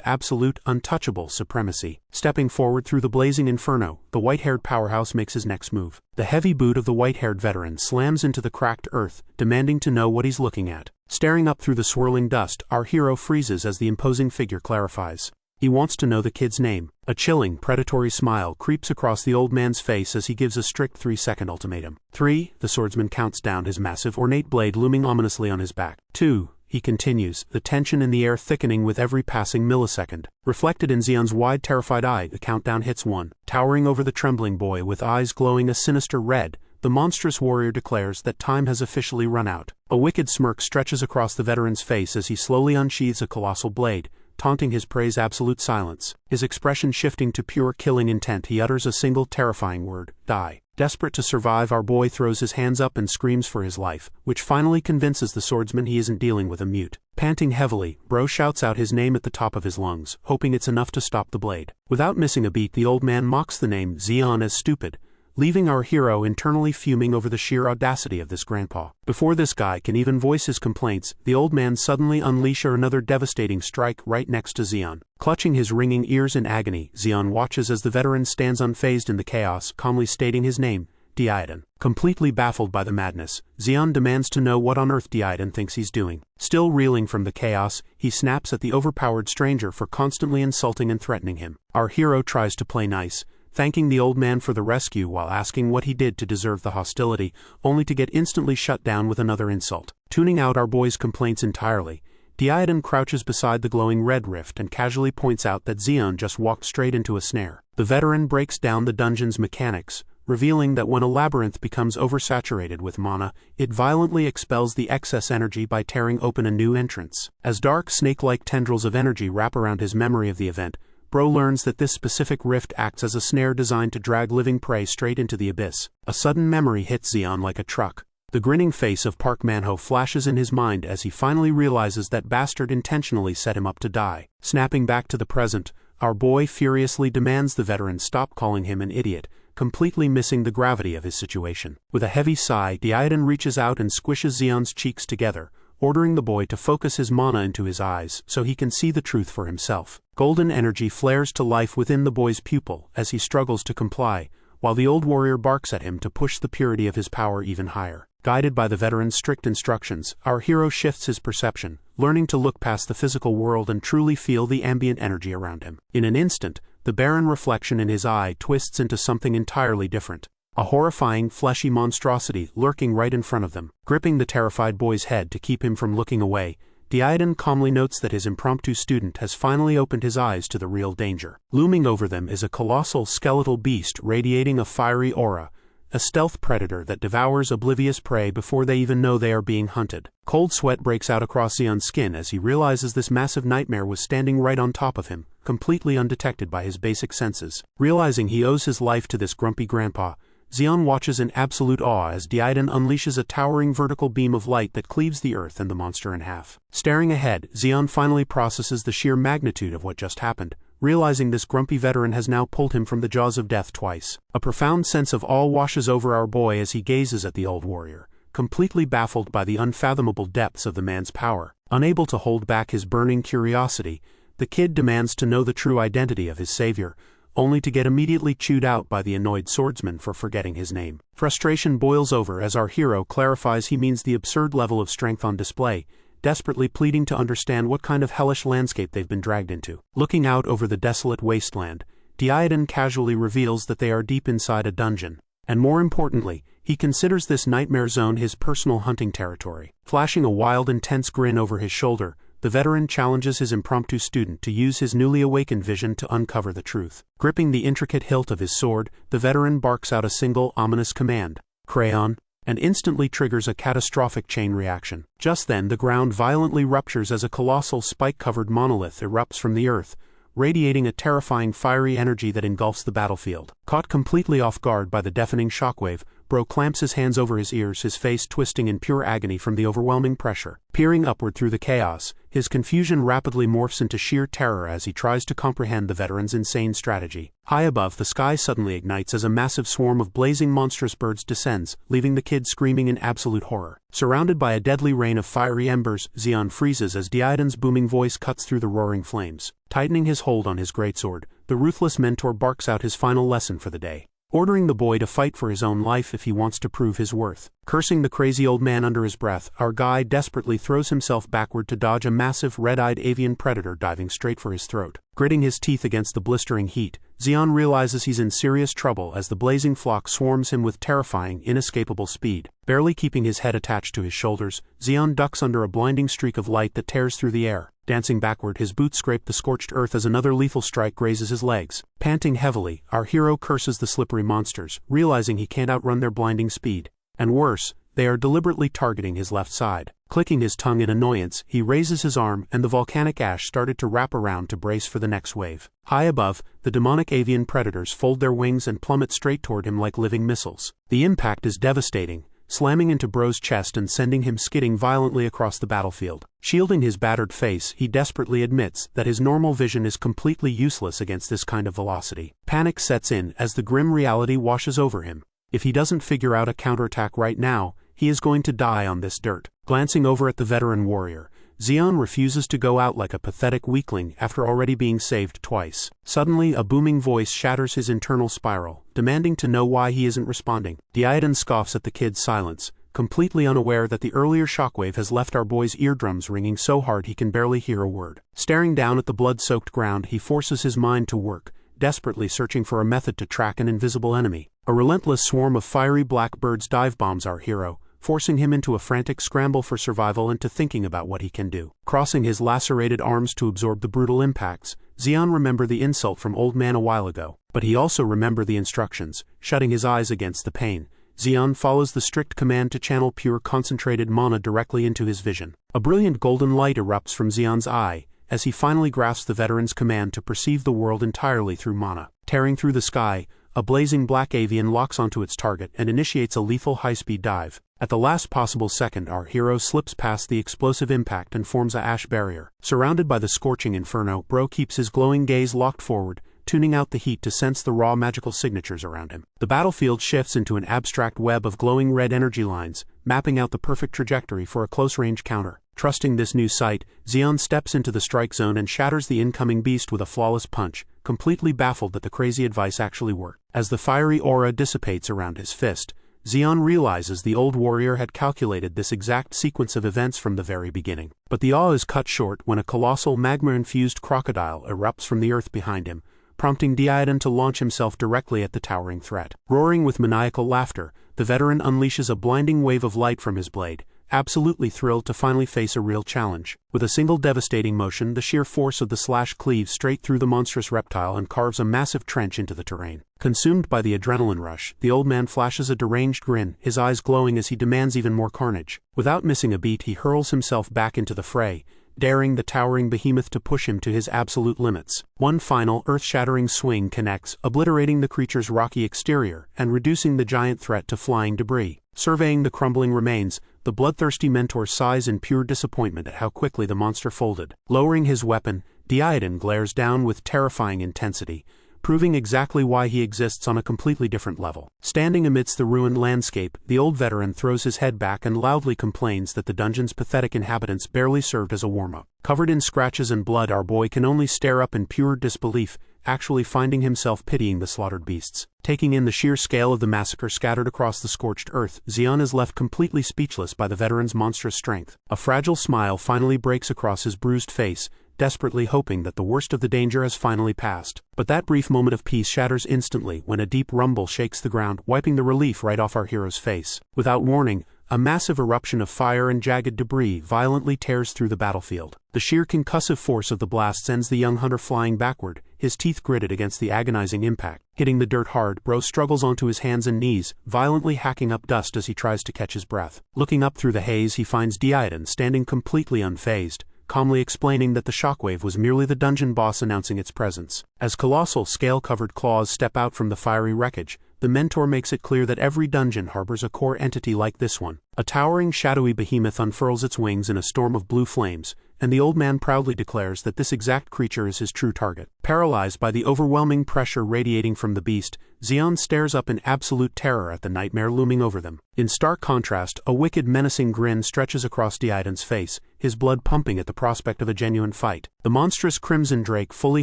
absolute, untouchable supremacy. Stepping forward through the blazing inferno, the white-haired powerhouse makes his next move. The heavy boot of the white-haired veteran slams into the cracked earth, demanding to know what he's looking at. Staring up through the swirling dust, our hero freezes as the imposing figure clarifies. He wants to know the kid's name. A chilling, predatory smile creeps across the old man's face as he gives a strict 3-second ultimatum. 3, the swordsman counts down, his massive, ornate blade looming ominously on his back. 2, he continues, the tension in the air thickening with every passing millisecond. Reflected in Xion's wide, terrified eye, the countdown hits 1. Towering over the trembling boy with eyes glowing a sinister red, the monstrous warrior declares that time has officially run out. A wicked smirk stretches across the veteran's face as he slowly unsheathes a colossal blade, taunting his prey's absolute silence. His expression shifting to pure killing intent, he utters a single terrifying word: die. Desperate to survive, our boy throws his hands up and screams for his life, which finally convinces the swordsman he isn't dealing with a mute. Panting heavily, Bro shouts out his name at the top of his lungs, hoping it's enough to stop the blade. Without missing a beat, the old man mocks the name Xion as stupid, leaving our hero internally fuming over the sheer audacity of this grandpa. Before this guy can even voice his complaints, the old man suddenly unleashes another devastating strike right next to Xion. Clutching his ringing ears in agony, Xion watches as the veteran stands unfazed in the chaos, calmly stating his name, Diodan. Completely baffled by the madness, Xion demands to know what on earth Diodan thinks he's doing. Still reeling from the chaos, he snaps at the overpowered stranger for constantly insulting and threatening him. Our hero tries to play nice, thanking the old man for the rescue while asking what he did to deserve the hostility, only to get instantly shut down with another insult. Tuning out our boy's complaints entirely, Diodan crouches beside the glowing red rift and casually points out that Xion just walked straight into a snare. The veteran breaks down the dungeon's mechanics, revealing that when a labyrinth becomes oversaturated with mana, it violently expels the excess energy by tearing open a new entrance. As dark, snake-like tendrils of energy wrap around his memory of the event, Bro learns that this specific rift acts as a snare designed to drag living prey straight into the abyss. A sudden memory hits Xion like a truck. The grinning face of Park Manhwa flashes in his mind as he finally realizes that bastard intentionally set him up to die. Snapping back to the present, our boy furiously demands the veteran stop calling him an idiot, completely missing the gravity of his situation. With a heavy sigh, Diodan reaches out and squishes Xion's cheeks together, ordering the boy to focus his mana into his eyes so he can see the truth for himself. Golden energy flares to life within the boy's pupil as he struggles to comply, while the old warrior barks at him to push the purity of his power even higher. Guided by the veteran's strict instructions, our hero shifts his perception, learning to look past the physical world and truly feel the ambient energy around him. In an instant, the barren reflection in his eye twists into something entirely different. A horrifying, fleshy monstrosity lurking right in front of them. Gripping the terrified boy's head to keep him from looking away, Diodan calmly notes that his impromptu student has finally opened his eyes to the real danger. Looming over them is a colossal skeletal beast radiating a fiery aura, a stealth predator that devours oblivious prey before they even know they are being hunted. Cold sweat breaks out across Zeon's skin as he realizes this massive nightmare was standing right on top of him, completely undetected by his basic senses. Realizing he owes his life to this grumpy grandpa, Zeon watches in absolute awe as Diodan unleashes a towering vertical beam of light that cleaves the earth and the monster in half. Staring ahead, Zeon finally processes the sheer magnitude of what just happened, realizing this grumpy veteran has now pulled him from the jaws of death twice. A profound sense of awe washes over our boy as he gazes at the old warrior, completely baffled by the unfathomable depths of the man's power. Unable to hold back his burning curiosity, the kid demands to know the true identity of his savior, only to get immediately chewed out by the annoyed swordsman for forgetting his name. Frustration boils over as our hero clarifies he means the absurd level of strength on display, desperately pleading to understand what kind of hellish landscape they've been dragged into. Looking out over the desolate wasteland, Diodan casually reveals that they are deep inside a dungeon. And more importantly, he considers this nightmare zone his personal hunting territory. Flashing a wild, intense grin over his shoulder, the veteran challenges his impromptu student to use his newly awakened vision to uncover the truth. Gripping the intricate hilt of his sword, the veteran barks out a single ominous command, "Crayon," and instantly triggers a catastrophic chain reaction. Just then, the ground violently ruptures as a colossal spike-covered monolith erupts from the earth, radiating a terrifying fiery energy that engulfs the battlefield. Caught completely off guard by the deafening shockwave, Bro clamps his hands over his ears, his face twisting in pure agony from the overwhelming pressure. Peering upward through the chaos, his confusion rapidly morphs into sheer terror as he tries to comprehend the veteran's insane strategy. High above, the sky suddenly ignites as a massive swarm of blazing monstrous birds descends, leaving the kid screaming in absolute horror. Surrounded by a deadly rain of fiery embers, Zeon freezes as Diodan's booming voice cuts through the roaring flames. Tightening his hold on his greatsword, the ruthless mentor barks out his final lesson for the day, ordering the boy to fight for his own life if he wants to prove his worth. Cursing the crazy old man under his breath, our guy desperately throws himself backward to dodge a massive red-eyed avian predator diving straight for his throat. Gritting his teeth against the blistering heat, Zeon realizes he's in serious trouble as the blazing flock swarms him with terrifying, inescapable speed. Barely keeping his head attached to his shoulders, Zeon ducks under a blinding streak of light that tears through the air. Dancing backward, his boots scrape the scorched earth as another lethal strike grazes his legs. Panting heavily, our hero curses the slippery monsters, realizing he can't outrun their blinding speed. And worse, they are deliberately targeting his left side. Clicking his tongue in annoyance, he raises his arm and the volcanic ash started to wrap around to brace for the next wave. High above, the demonic avian predators fold their wings and plummet straight toward him like living missiles. The impact is devastating, slamming into Bro's chest and sending him skidding violently across the battlefield. Shielding his battered face, he desperately admits that his normal vision is completely useless against this kind of velocity. Panic sets in as the grim reality washes over him. If he doesn't figure out a counterattack right now, he is going to die on this dirt. Glancing over at the veteran warrior, Zeon refuses to go out like a pathetic weakling after already being saved twice. Suddenly, a booming voice shatters his internal spiral, demanding to know why he isn't responding. Diodan scoffs at the kid's silence, completely unaware that the earlier shockwave has left our boy's eardrums ringing so hard he can barely hear a word. Staring down at the blood-soaked ground, he forces his mind to work, desperately searching for a method to track an invisible enemy. A relentless swarm of fiery black birds dive bombs our hero, forcing him into a frantic scramble for survival and to thinking about what he can do. Crossing his lacerated arms to absorb the brutal impacts, Zeon remembers the insult from Old Man a while ago, but he also remembers the instructions. Shutting his eyes against the pain, Zeon follows the strict command to channel pure concentrated mana directly into his vision. A brilliant golden light erupts from Zeon's eye, as he finally grasps the veteran's command to perceive the world entirely through mana. Tearing through the sky, a blazing black avian locks onto its target and initiates a lethal high-speed dive. At the last possible second, our hero slips past the explosive impact and forms a ash barrier. Surrounded by the scorching inferno, Bro keeps his glowing gaze locked forward, tuning out the heat to sense the raw magical signatures around him. The battlefield shifts into an abstract web of glowing red energy lines, mapping out the perfect trajectory for a close-range counter. Trusting this new sight, Xion steps into the strike zone and shatters the incoming beast with a flawless punch, completely baffled that the crazy advice actually worked. As the fiery aura dissipates around his fist, Xion realizes the old warrior had calculated this exact sequence of events from the very beginning. But the awe is cut short when a colossal magma-infused crocodile erupts from the earth behind him, prompting Diodan to launch himself directly at the towering threat. Roaring with maniacal laughter, the veteran unleashes a blinding wave of light from his blade, absolutely thrilled to finally face a real challenge. With a single devastating motion, the sheer force of the slash cleaves straight through the monstrous reptile and carves a massive trench into the terrain. Consumed by the adrenaline rush, the old man flashes a deranged grin, his eyes glowing as he demands even more carnage. Without missing a beat, he hurls himself back into the fray, daring the towering behemoth to push him to his absolute limits. One final, earth-shattering swing connects, obliterating the creature's rocky exterior and reducing the giant threat to flying debris. Surveying the crumbling remains, the bloodthirsty mentor sighs in pure disappointment at how quickly the monster folded. Lowering his weapon, Diodan glares down with terrifying intensity, proving exactly why he exists on a completely different level. Standing amidst the ruined landscape, the old veteran throws his head back and loudly complains that the dungeon's pathetic inhabitants barely served as a warm-up. Covered in scratches and blood, our boy can only stare up in pure disbelief, actually finding himself pitying the slaughtered beasts. Taking in the sheer scale of the massacre scattered across the scorched earth, Xion is left completely speechless by the veteran's monstrous strength. A fragile smile finally breaks across his bruised face, desperately hoping that the worst of the danger has finally passed. But that brief moment of peace shatters instantly when a deep rumble shakes the ground, wiping the relief right off our hero's face. Without warning, a massive eruption of fire and jagged debris violently tears through the battlefield. The sheer concussive force of the blast sends the young hunter flying backward, his teeth gritted against the agonizing impact. Hitting the dirt hard, Bro struggles onto his hands and knees, violently hacking up dust as he tries to catch his breath. Looking up through the haze, he finds Diodan standing completely unfazed, calmly explaining that the shockwave was merely the dungeon boss announcing its presence. As colossal, scale-covered claws step out from the fiery wreckage, the mentor makes it clear that every dungeon harbors a core entity like this one. A towering, shadowy behemoth unfurls its wings in a storm of blue flames, and the old man proudly declares that this exact creature is his true target. Paralyzed by the overwhelming pressure radiating from the beast, Xion stares up in absolute terror at the nightmare looming over them. In stark contrast, a wicked, menacing grin stretches across Diodan's face, his blood pumping at the prospect of a genuine fight. The monstrous crimson drake fully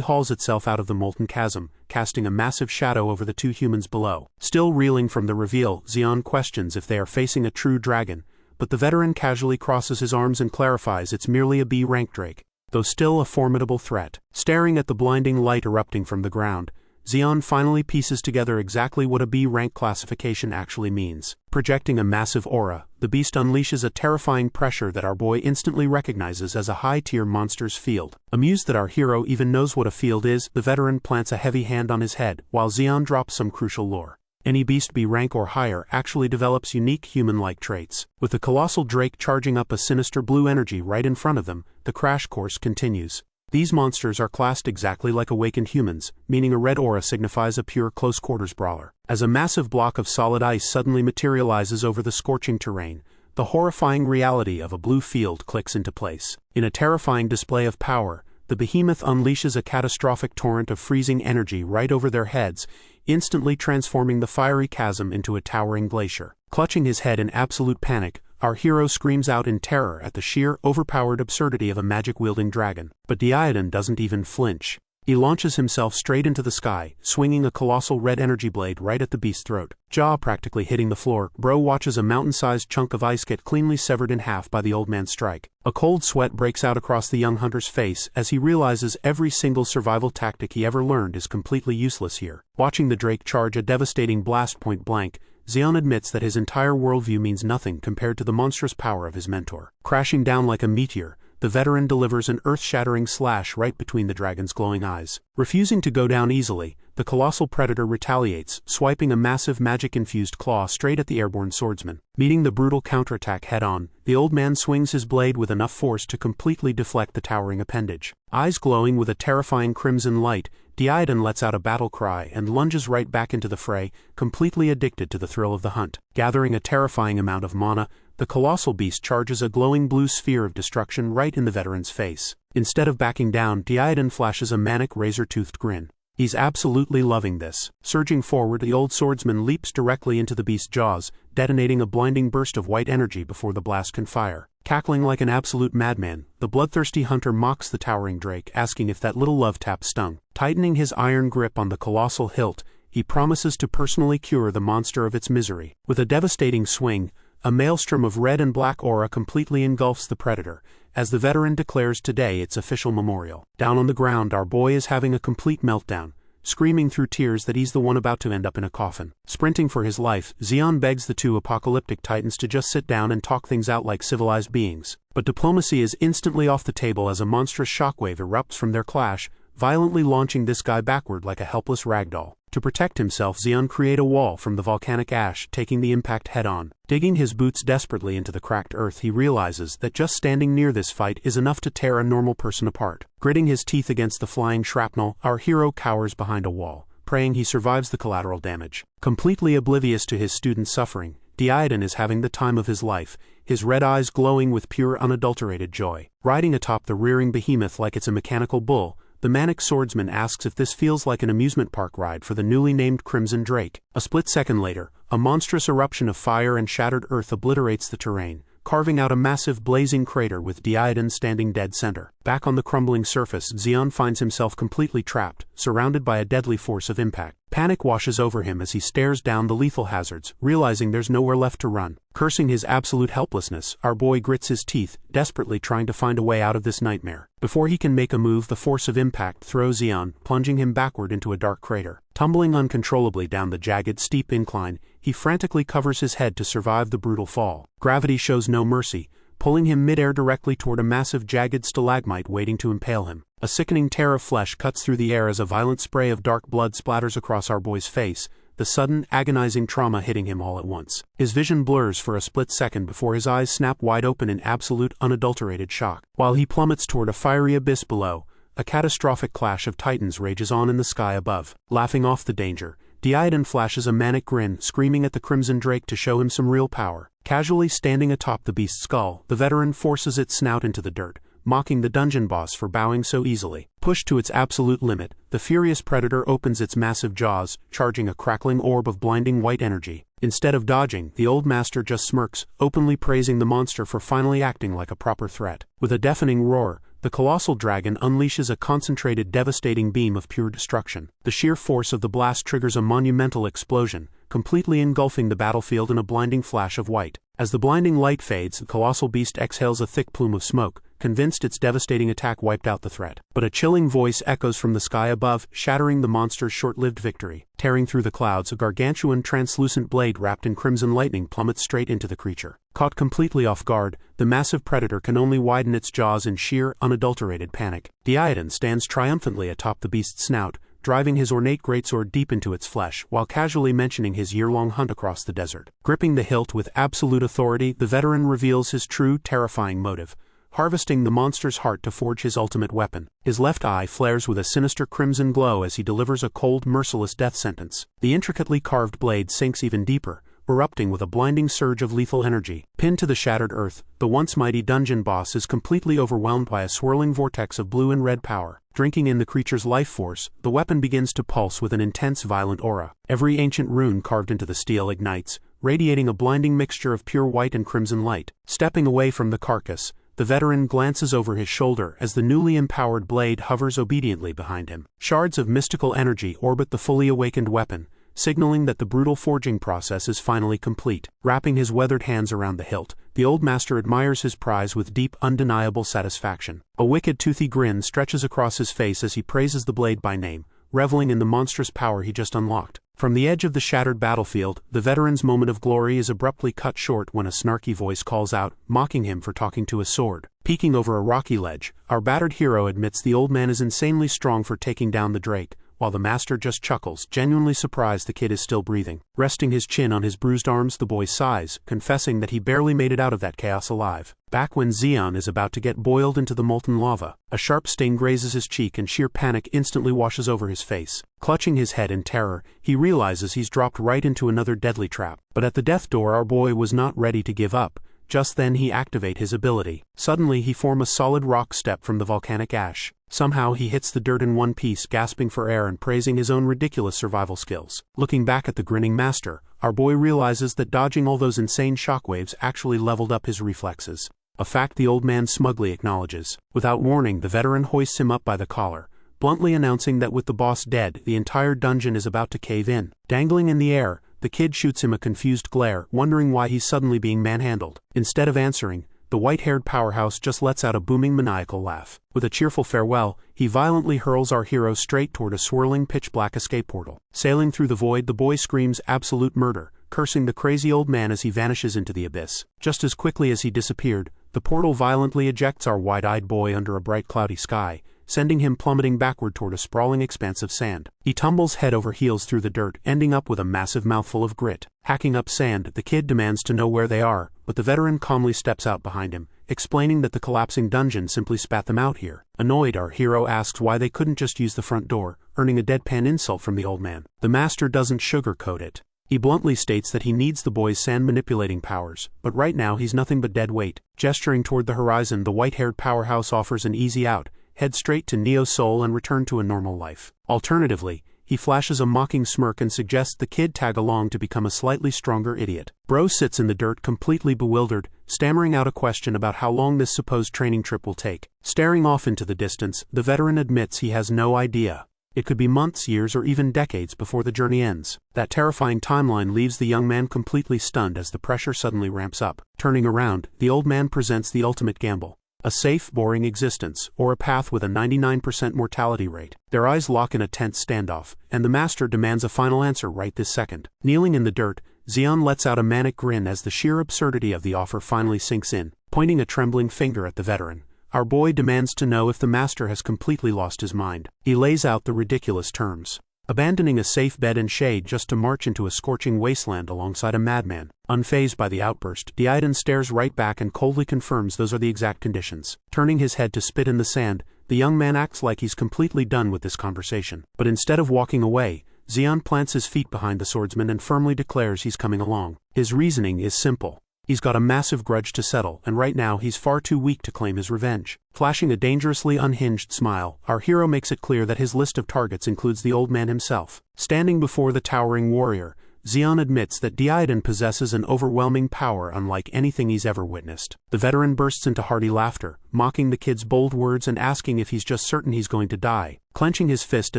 hauls itself out of the molten chasm, casting a massive shadow over the two humans below. Still reeling from the reveal, Xion questions if they are facing a true dragon, but the veteran casually crosses his arms and clarifies it's merely a B-rank drake, though still a formidable threat. Staring at the blinding light erupting from the ground, Xion finally pieces together exactly what a B-rank classification actually means. Projecting a massive aura, the beast unleashes a terrifying pressure that our boy instantly recognizes as a high-tier monster's field. Amused that our hero even knows what a field is, the veteran plants a heavy hand on his head, while Xion drops some crucial lore. Any beast B rank or higher actually develops unique human-like traits. With the colossal drake charging up a sinister blue energy right in front of them, the crash course continues. These monsters are classed exactly like awakened humans, meaning a red aura signifies a pure close-quarters brawler. As a massive block of solid ice suddenly materializes over the scorching terrain, the horrifying reality of a blue field clicks into place. In a terrifying display of power, the behemoth unleashes a catastrophic torrent of freezing energy right over their heads, instantly transforming the fiery chasm into a towering glacier. Clutching his head in absolute panic, our hero screams out in terror at the sheer, overpowered absurdity of a magic-wielding dragon. But Diodan doesn't even flinch. He launches himself straight into the sky, swinging a colossal red energy blade right at the beast's throat. Jaw practically hitting the floor, Bro watches a mountain-sized chunk of ice get cleanly severed in half by the old man's strike. A cold sweat breaks out across the young hunter's face as he realizes every single survival tactic he ever learned is completely useless here. Watching the drake charge a devastating blast point blank, Xion admits that his entire worldview means nothing compared to the monstrous power of his mentor. Crashing down like a meteor, the veteran delivers an earth-shattering slash right between the dragon's glowing eyes. Refusing to go down easily, the colossal predator retaliates, swiping a massive magic-infused claw straight at the airborne swordsman. Meeting the brutal counterattack head-on, the old man swings his blade with enough force to completely deflect the towering appendage. Eyes glowing with a terrifying crimson light, Diodan lets out a battle cry and lunges right back into the fray, completely addicted to the thrill of the hunt. Gathering a terrifying amount of mana, the colossal beast charges a glowing blue sphere of destruction right in the veteran's face. Instead of backing down, Diodan flashes a manic razor-toothed grin. He's absolutely loving this. Surging forward, the old swordsman leaps directly into the beast's jaws, detonating a blinding burst of white energy before the blast can fire. Cackling like an absolute madman, the bloodthirsty hunter mocks the towering drake, asking if that little love tap stung. Tightening his iron grip on the colossal hilt, he promises to personally cure the monster of its misery. With a devastating swing, a maelstrom of red and black aura completely engulfs the predator, as the veteran declares today its official memorial. Down on the ground, our boy is having a complete meltdown, screaming through tears that he's the one about to end up in a coffin. Sprinting for his life, Zeon begs the two apocalyptic titans to just sit down and talk things out like civilized beings. But diplomacy is instantly off the table as a monstrous shockwave erupts from their clash, violently launching this guy backward like a helpless ragdoll. To protect himself, Zeon creates a wall from the volcanic ash, taking the impact head-on. Digging his boots desperately into the cracked earth, he realizes that just standing near this fight is enough to tear a normal person apart. Gritting his teeth against the flying shrapnel, our hero cowers behind a wall, praying he survives the collateral damage. Completely oblivious to his student's suffering, Diodan is having the time of his life, his red eyes glowing with pure unadulterated joy. Riding atop the rearing behemoth like it's a mechanical bull, the manic swordsman asks if this feels like an amusement park ride for the newly named Crimson Drake. A split second later, a monstrous eruption of fire and shattered earth obliterates the terrain, carving out a massive blazing crater with Diodan standing dead center. Back on the crumbling surface, Zeon finds himself completely trapped, surrounded by a deadly force of impact. Panic washes over him as he stares down the lethal hazards, realizing there's nowhere left to run. Cursing his absolute helplessness, our boy grits his teeth, desperately trying to find a way out of this nightmare. Before he can make a move, the force of impact throws Zeon, plunging him backward into a dark crater. Tumbling uncontrollably down the jagged, steep incline, he frantically covers his head to survive the brutal fall. Gravity shows no mercy, pulling him midair directly toward a massive jagged stalagmite waiting to impale him. A sickening tear of flesh cuts through the air as a violent spray of dark blood splatters across our boy's face, the sudden, agonizing trauma hitting him all at once. His vision blurs for a split second before his eyes snap wide open in absolute, unadulterated shock. While he plummets toward a fiery abyss below, a catastrophic clash of titans rages on in the sky above. Laughing off the danger, Diodan flashes a manic grin, screaming at the Crimson Drake to show him some real power. Casually standing atop the beast's skull, the veteran forces its snout into the dirt, mocking the dungeon boss for bowing so easily. Pushed to its absolute limit, the furious predator opens its massive jaws, charging a crackling orb of blinding white energy. Instead of dodging, the old master just smirks, openly praising the monster for finally acting like a proper threat. With a deafening roar, the colossal dragon unleashes a concentrated, devastating beam of pure destruction. The sheer force of the blast triggers a monumental explosion, completely engulfing the battlefield in a blinding flash of white. As the blinding light fades, the colossal beast exhales a thick plume of smoke, convinced its devastating attack wiped out the threat. But a chilling voice echoes from the sky above, shattering the monster's short-lived victory. Tearing through the clouds, a gargantuan translucent blade wrapped in crimson lightning plummets straight into the creature. Caught completely off guard, the massive predator can only widen its jaws in sheer, unadulterated panic. Diodan stands triumphantly atop the beast's snout, driving his ornate greatsword deep into its flesh, while casually mentioning his year-long hunt across the desert. Gripping the hilt with absolute authority, the veteran reveals his true, terrifying motive: harvesting the monster's heart to forge his ultimate weapon. His left eye flares with a sinister crimson glow as he delivers a cold, merciless death sentence. The intricately carved blade sinks even deeper, erupting with a blinding surge of lethal energy. Pinned to the shattered earth, the once mighty dungeon boss is completely overwhelmed by a swirling vortex of blue and red power. Drinking in the creature's life force, the weapon begins to pulse with an intense, violent aura. Every ancient rune carved into the steel ignites, radiating a blinding mixture of pure white and crimson light. Stepping away from the carcass, the veteran glances over his shoulder as the newly empowered blade hovers obediently behind him. Shards of mystical energy orbit the fully awakened weapon, signaling that the brutal forging process is finally complete. Wrapping his weathered hands around the hilt, the old master admires his prize with deep, undeniable satisfaction. A wicked, toothy grin stretches across his face as he praises the blade by name, reveling in the monstrous power he just unlocked. From the edge of the shattered battlefield, the veteran's moment of glory is abruptly cut short when a snarky voice calls out, mocking him for talking to a sword. Peeking over a rocky ledge, our battered hero admits the old man is insanely strong for taking down the Drake, while the master just chuckles, genuinely surprised the kid is still breathing. Resting his chin on his bruised arms, the boy sighs, confessing that he barely made it out of that chaos alive. Back when Zeon is about to get boiled into the molten lava, a sharp sting grazes his cheek and sheer panic instantly washes over his face. Clutching his head in terror, he realizes he's dropped right into another deadly trap. But at the death door, our boy was not ready to give up. Just then he activate his ability. Suddenly he form a solid rock step from the volcanic ash. Somehow he hits the dirt in one piece, gasping for air and praising his own ridiculous survival skills. Looking back at the grinning master, our boy realizes that dodging all those insane shockwaves actually leveled up his reflexes. A fact the old man smugly acknowledges. Without warning, the veteran hoists him up by the collar, bluntly announcing that with the boss dead, the entire dungeon is about to cave in. Dangling in the air, the kid shoots him a confused glare, wondering why he's suddenly being manhandled. Instead of answering, the white-haired powerhouse just lets out a booming maniacal laugh. With a cheerful farewell, he violently hurls our hero straight toward a swirling pitch-black escape portal. Sailing through the void, the boy screams absolute murder, cursing the crazy old man as he vanishes into the abyss. Just as quickly as he disappeared, the portal violently ejects our wide-eyed boy under a bright cloudy sky, sending him plummeting backward toward a sprawling expanse of sand. He tumbles head over heels through the dirt, ending up with a massive mouthful of grit. Hacking up sand, the kid demands to know where they are, but the veteran calmly steps out behind him, explaining that the collapsing dungeon simply spat them out here. Annoyed, our hero asks why they couldn't just use the front door, earning a deadpan insult from the old man. The master doesn't sugarcoat it. He bluntly states that he needs the boy's sand-manipulating powers, but right now he's nothing but dead weight. Gesturing toward the horizon, the white-haired powerhouse offers an easy out: head straight to Neo-Soul and return to a normal life. Alternatively, he flashes a mocking smirk and suggests the kid tag along to become a slightly stronger idiot. Bro sits in the dirt completely bewildered, stammering out a question about how long this supposed training trip will take. Staring off into the distance, the veteran admits he has no idea. It could be months, years, or even decades before the journey ends. That terrifying timeline leaves the young man completely stunned as the pressure suddenly ramps up. Turning around, the old man presents the ultimate gamble: a safe, boring existence, or a path with a 99% mortality rate. Their eyes lock in a tense standoff, and the master demands a final answer right this second. Kneeling in the dirt, Xion lets out a manic grin as the sheer absurdity of the offer finally sinks in. Pointing a trembling finger at the veteran, our boy demands to know if the master has completely lost his mind. He lays out the ridiculous terms: abandoning a safe bed and shade just to march into a scorching wasteland alongside a madman. Unfazed by the outburst, Diodan stares right back and coldly confirms those are the exact conditions. Turning his head to spit in the sand, the young man acts like he's completely done with this conversation. But instead of walking away, Xion plants his feet behind the swordsman and firmly declares he's coming along. His reasoning is simple. He's got a massive grudge to settle, and right now he's far too weak to claim his revenge. Flashing a dangerously unhinged smile, our hero makes it clear that his list of targets includes the old man himself. Standing before the towering warrior, Xion admits that Diodan possesses an overwhelming power unlike anything he's ever witnessed. The veteran bursts into hearty laughter, mocking the kid's bold words and asking if he's just certain he's going to die. Clenching his fist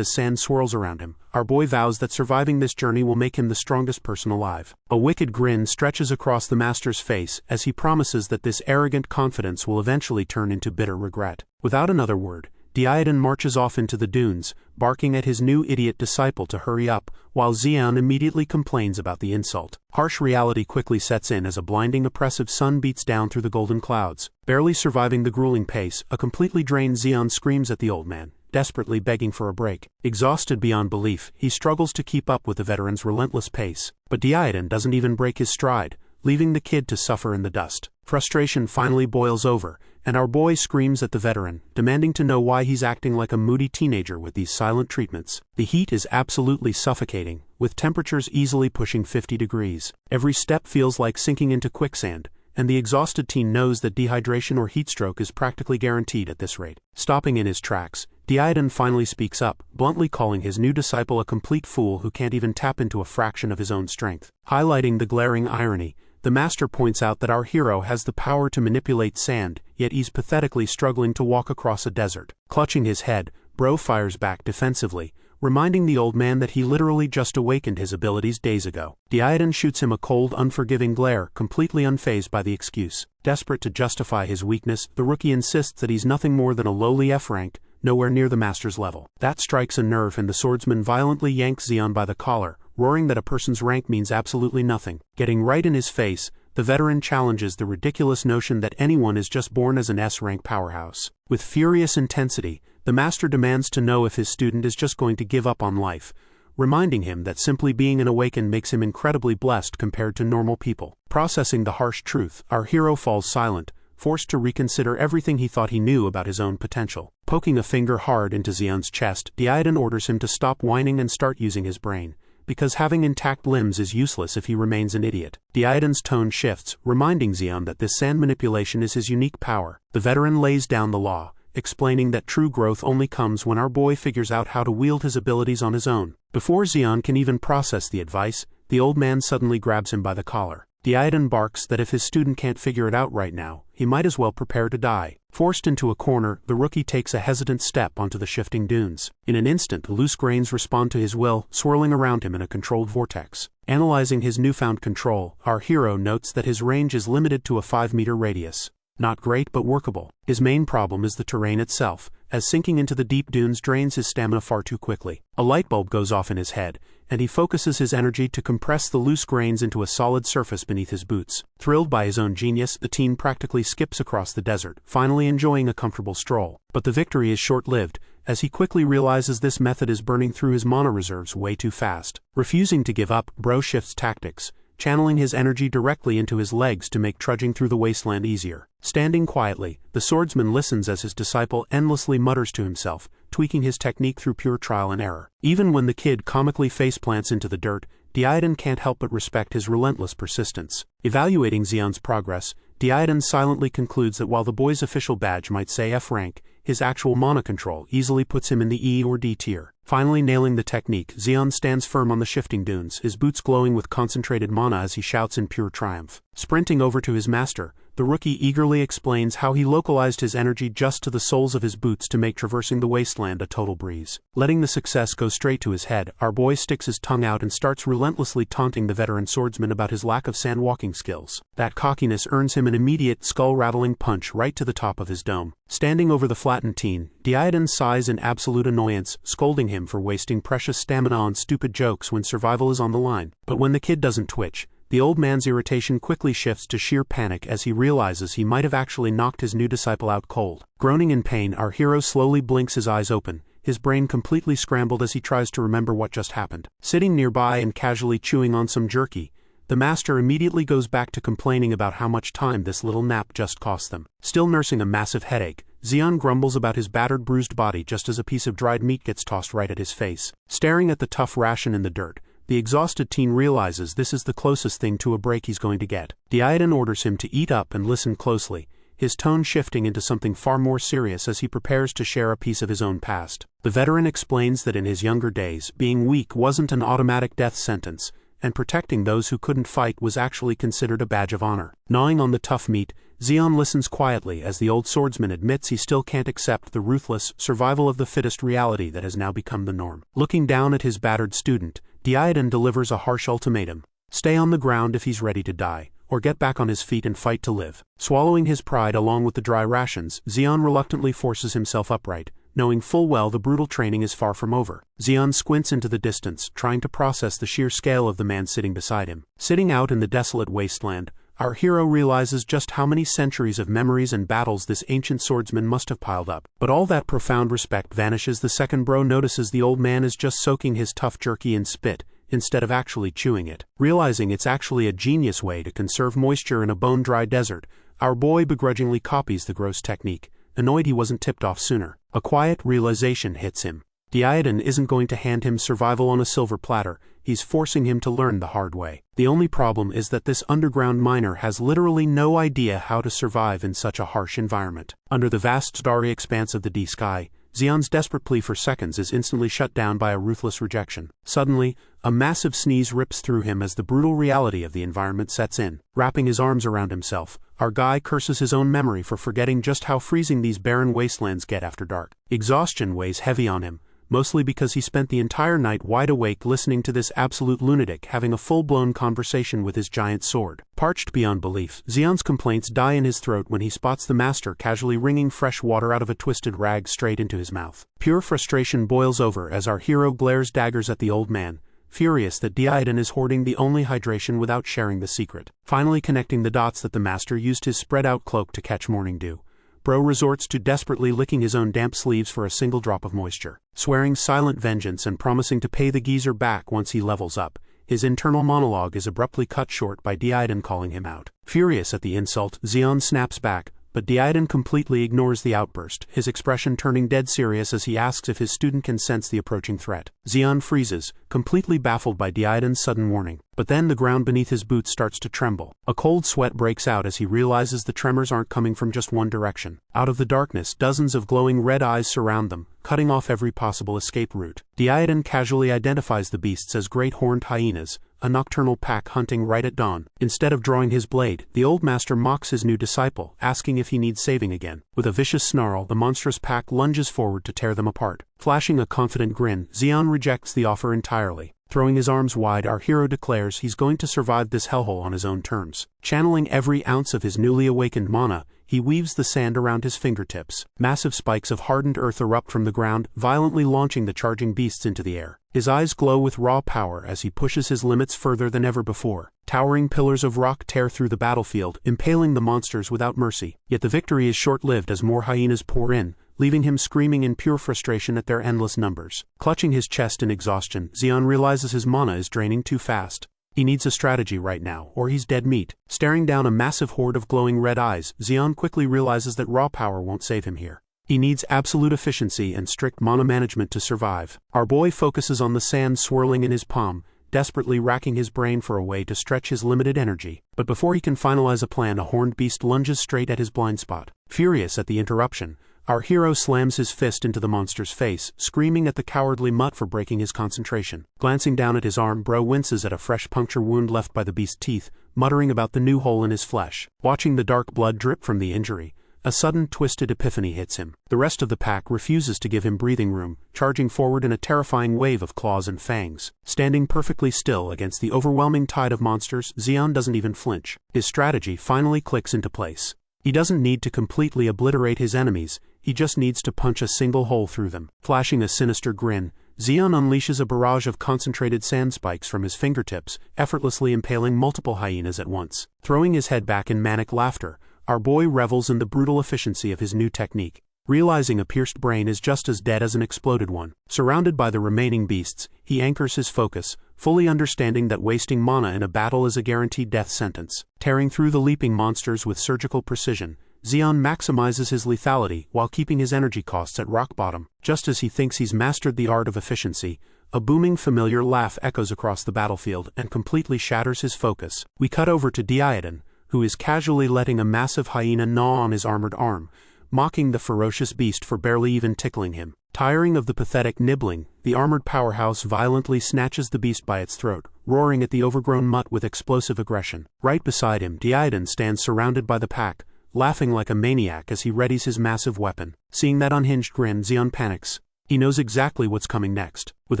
as sand swirls around him, our boy vows that surviving this journey will make him the strongest person alive. A wicked grin stretches across the master's face as he promises that this arrogant confidence will eventually turn into bitter regret. Without another word, Diodan marches off into the dunes, barking at his new idiot disciple to hurry up, while Xion immediately complains about the insult. Harsh reality quickly sets in as a blinding, oppressive sun beats down through the golden clouds. Barely surviving the grueling pace, a completely drained Xion screams at the old man, desperately begging for a break. Exhausted beyond belief, he struggles to keep up with the veteran's relentless pace. But Diodan doesn't even break his stride, leaving the kid to suffer in the dust. Frustration finally boils over, and our boy screams at the veteran, demanding to know why he's acting like a moody teenager with these silent treatments. The heat is absolutely suffocating, with temperatures easily pushing 50 degrees. Every step feels like sinking into quicksand, and the exhausted teen knows that dehydration or heatstroke is practically guaranteed at this rate. Stopping in his tracks, Diodan finally speaks up, bluntly calling his new disciple a complete fool who can't even tap into a fraction of his own strength. Highlighting the glaring irony, the master points out that our hero has the power to manipulate sand, yet he's pathetically struggling to walk across a desert. Clutching his head, Bro fires back defensively, reminding the old man that he literally just awakened his abilities days ago. Diodan shoots him a cold, unforgiving glare, completely unfazed by the excuse. Desperate to justify his weakness, the rookie insists that he's nothing more than a lowly F rank, nowhere near the master's level. That strikes a nerve, and the swordsman violently yanks Xion by the collar, roaring that a person's rank means absolutely nothing. Getting right in his face, the veteran challenges the ridiculous notion that anyone is just born as an S-rank powerhouse. With furious intensity, the master demands to know if his student is just going to give up on life, reminding him that simply being an awakened makes him incredibly blessed compared to normal people. Processing the harsh truth, our hero falls silent, forced to reconsider everything he thought he knew about his own potential. Poking a finger hard into Xion's chest, Diodan orders him to stop whining and start using his brain, because having intact limbs is useless if he remains an idiot. Diodan's tone shifts, reminding Xion that this sand manipulation is his unique power. The veteran lays down the law, explaining that true growth only comes when our boy figures out how to wield his abilities on his own. Before Xion can even process the advice, the old man suddenly grabs him by the collar. Diodan barks that if his student can't figure it out right now, he might as well prepare to die. Forced into a corner, the rookie takes a hesitant step onto the shifting dunes. In an instant, the loose grains respond to his will, swirling around him in a controlled vortex. Analyzing his newfound control, our hero notes that his range is limited to a 5-meter radius. Not great, but workable. His main problem is the terrain itself, as sinking into the deep dunes drains his stamina far too quickly. A light bulb goes off in his head, and he focuses his energy to compress the loose grains into a solid surface beneath his boots. Thrilled by his own genius, the teen practically skips across the desert, finally enjoying a comfortable stroll. But the victory is short-lived, as he quickly realizes this method is burning through his mana reserves way too fast. Refusing to give up, Bro shifts tactics, channeling his energy directly into his legs to make trudging through the wasteland easier. Standing quietly, the swordsman listens as his disciple endlessly mutters to himself, tweaking his technique through pure trial and error. Even when the kid comically faceplants into the dirt, Diodan can't help but respect his relentless persistence. Evaluating Xion's progress, Diodan silently concludes that while the boy's official badge might say F rank, his actual mana control easily puts him in the E or D tier. Finally nailing the technique, Xion stands firm on the shifting dunes, his boots glowing with concentrated mana as he shouts in pure triumph. Sprinting over to his master, the rookie eagerly explains how he localized his energy just to the soles of his boots to make traversing the wasteland a total breeze. Letting the success go straight to his head, our boy sticks his tongue out and starts relentlessly taunting the veteran swordsman about his lack of sand walking skills. That cockiness earns him an immediate skull-rattling punch right to the top of his dome. Standing over the flattened teen, Diodan sighs in absolute annoyance, scolding him for wasting precious stamina on stupid jokes when survival is on the line. But when the kid doesn't twitch, the old man's irritation quickly shifts to sheer panic as he realizes he might have actually knocked his new disciple out cold. Groaning in pain, our hero slowly blinks his eyes open, his brain completely scrambled as he tries to remember what just happened. Sitting nearby and casually chewing on some jerky, the master immediately goes back to complaining about how much time this little nap just cost them. Still nursing a massive headache, Xion grumbles about his battered, bruised body just as a piece of dried meat gets tossed right at his face. Staring at the tough ration in the dirt, the exhausted teen realizes this is the closest thing to a break he's going to get. Diodan orders him to eat up and listen closely, his tone shifting into something far more serious as he prepares to share a piece of his own past. The veteran explains that in his younger days, being weak wasn't an automatic death sentence, and protecting those who couldn't fight was actually considered a badge of honor. Gnawing on the tough meat, Xion listens quietly as the old swordsman admits he still can't accept the ruthless, survival of the fittest reality that has now become the norm. Looking down at his battered student, Diodan delivers a harsh ultimatum: stay on the ground if he's ready to die, or get back on his feet and fight to live. Swallowing his pride along with the dry rations, Xion reluctantly forces himself upright, knowing full well the brutal training is far from over. Xion squints into the distance, trying to process the sheer scale of the man sitting beside him. Sitting out in the desolate wasteland, our hero realizes just how many centuries of memories and battles this ancient swordsman must have piled up. But all that profound respect vanishes the second Bro notices the old man is just soaking his tough jerky in spit, instead of actually chewing it. Realizing it's actually a genius way to conserve moisture in a bone-dry desert, our boy begrudgingly copies the gross technique, annoyed he wasn't tipped off sooner. A quiet realization hits him. Diodan isn't going to hand him survival on a silver platter, he's forcing him to learn the hard way. The only problem is that this underground miner has literally no idea how to survive in such a harsh environment. Under the vast starry expanse of the D-sky, Xion's desperate plea for seconds is instantly shut down by a ruthless rejection. Suddenly, a massive sneeze rips through him as the brutal reality of the environment sets in. Wrapping his arms around himself, our guy curses his own memory for forgetting just how freezing these barren wastelands get after dark. Exhaustion weighs heavy on him, mostly because he spent the entire night wide awake listening to this absolute lunatic having a full-blown conversation with his giant sword. Parched beyond belief, Xion's complaints die in his throat when he spots the master casually wringing fresh water out of a twisted rag straight into his mouth. Pure frustration boils over as our hero glares daggers at the old man, furious that Diodan is hoarding the only hydration without sharing the secret. Finally connecting the dots that the master used his spread-out cloak to catch morning dew, Bro resorts to desperately licking his own damp sleeves for a single drop of moisture. Swearing silent vengeance and promising to pay the geezer back once he levels up, his internal monologue is abruptly cut short by Diodan calling him out. Furious at the insult, Xion snaps back, but Diodan completely ignores the outburst, his expression turning dead serious as he asks if his student can sense the approaching threat. Xian freezes, completely baffled by Diodan's sudden warning. But then the ground beneath his boots starts to tremble. A cold sweat breaks out as he realizes the tremors aren't coming from just one direction. Out of the darkness, dozens of glowing red eyes surround them, cutting off every possible escape route. Diodan casually identifies the beasts as great horned hyenas, a nocturnal pack hunting right at dawn. Instead of drawing his blade, the old master mocks his new disciple, asking if he needs saving again. With a vicious snarl, the monstrous pack lunges forward to tear them apart. Flashing a confident grin, Xian rejects the offer entirely. Throwing his arms wide, our hero declares he's going to survive this hellhole on his own terms. Channeling every ounce of his newly awakened mana, he weaves the sand around his fingertips. Massive spikes of hardened earth erupt from the ground, violently launching the charging beasts into the air. His eyes glow with raw power as he pushes his limits further than ever before. Towering pillars of rock tear through the battlefield, impaling the monsters without mercy. Yet the victory is short-lived as more hyenas pour in, leaving him screaming in pure frustration at their endless numbers. Clutching his chest in exhaustion, Xian realizes his mana is draining too fast. He needs a strategy right now, or he's dead meat. Staring down a massive horde of glowing red eyes, Xian quickly realizes that raw power won't save him here. He needs absolute efficiency and strict mana management to survive. Our boy focuses on the sand swirling in his palm, desperately racking his brain for a way to stretch his limited energy. But before he can finalize a plan, a horned beast lunges straight at his blind spot. Furious at the interruption, our hero slams his fist into the monster's face, screaming at the cowardly mutt for breaking his concentration. Glancing down at his arm, Bro winces at a fresh puncture wound left by the beast's teeth, muttering about the new hole in his flesh. Watching the dark blood drip from the injury, a sudden twisted epiphany hits him. The rest of the pack refuses to give him breathing room, charging forward in a terrifying wave of claws and fangs. Standing perfectly still against the overwhelming tide of monsters, Xian doesn't even flinch. His strategy finally clicks into place. He doesn't need to completely obliterate his enemies, he just needs to punch a single hole through them. Flashing a sinister grin, Xian unleashes a barrage of concentrated sand spikes from his fingertips, effortlessly impaling multiple hyenas at once. Throwing his head back in manic laughter, our boy revels in the brutal efficiency of his new technique. Realizing a pierced brain is just as dead as an exploded one. Surrounded by the remaining beasts, he anchors his focus, fully understanding that wasting mana in a battle is a guaranteed death sentence. Tearing through the leaping monsters with surgical precision, Xian maximizes his lethality while keeping his energy costs at rock bottom. Just as he thinks he's mastered the art of efficiency, a booming familiar laugh echoes across the battlefield and completely shatters his focus. We cut over to Diodan, who is casually letting a massive hyena gnaw on his armored arm, mocking the ferocious beast for barely even tickling him. Tiring of the pathetic nibbling, the armored powerhouse violently snatches the beast by its throat, roaring at the overgrown mutt with explosive aggression. Right beside him, Diodan stands surrounded by the pack, laughing like a maniac as he readies his massive weapon. Seeing that unhinged grin, Xian panics. He knows exactly what's coming next. With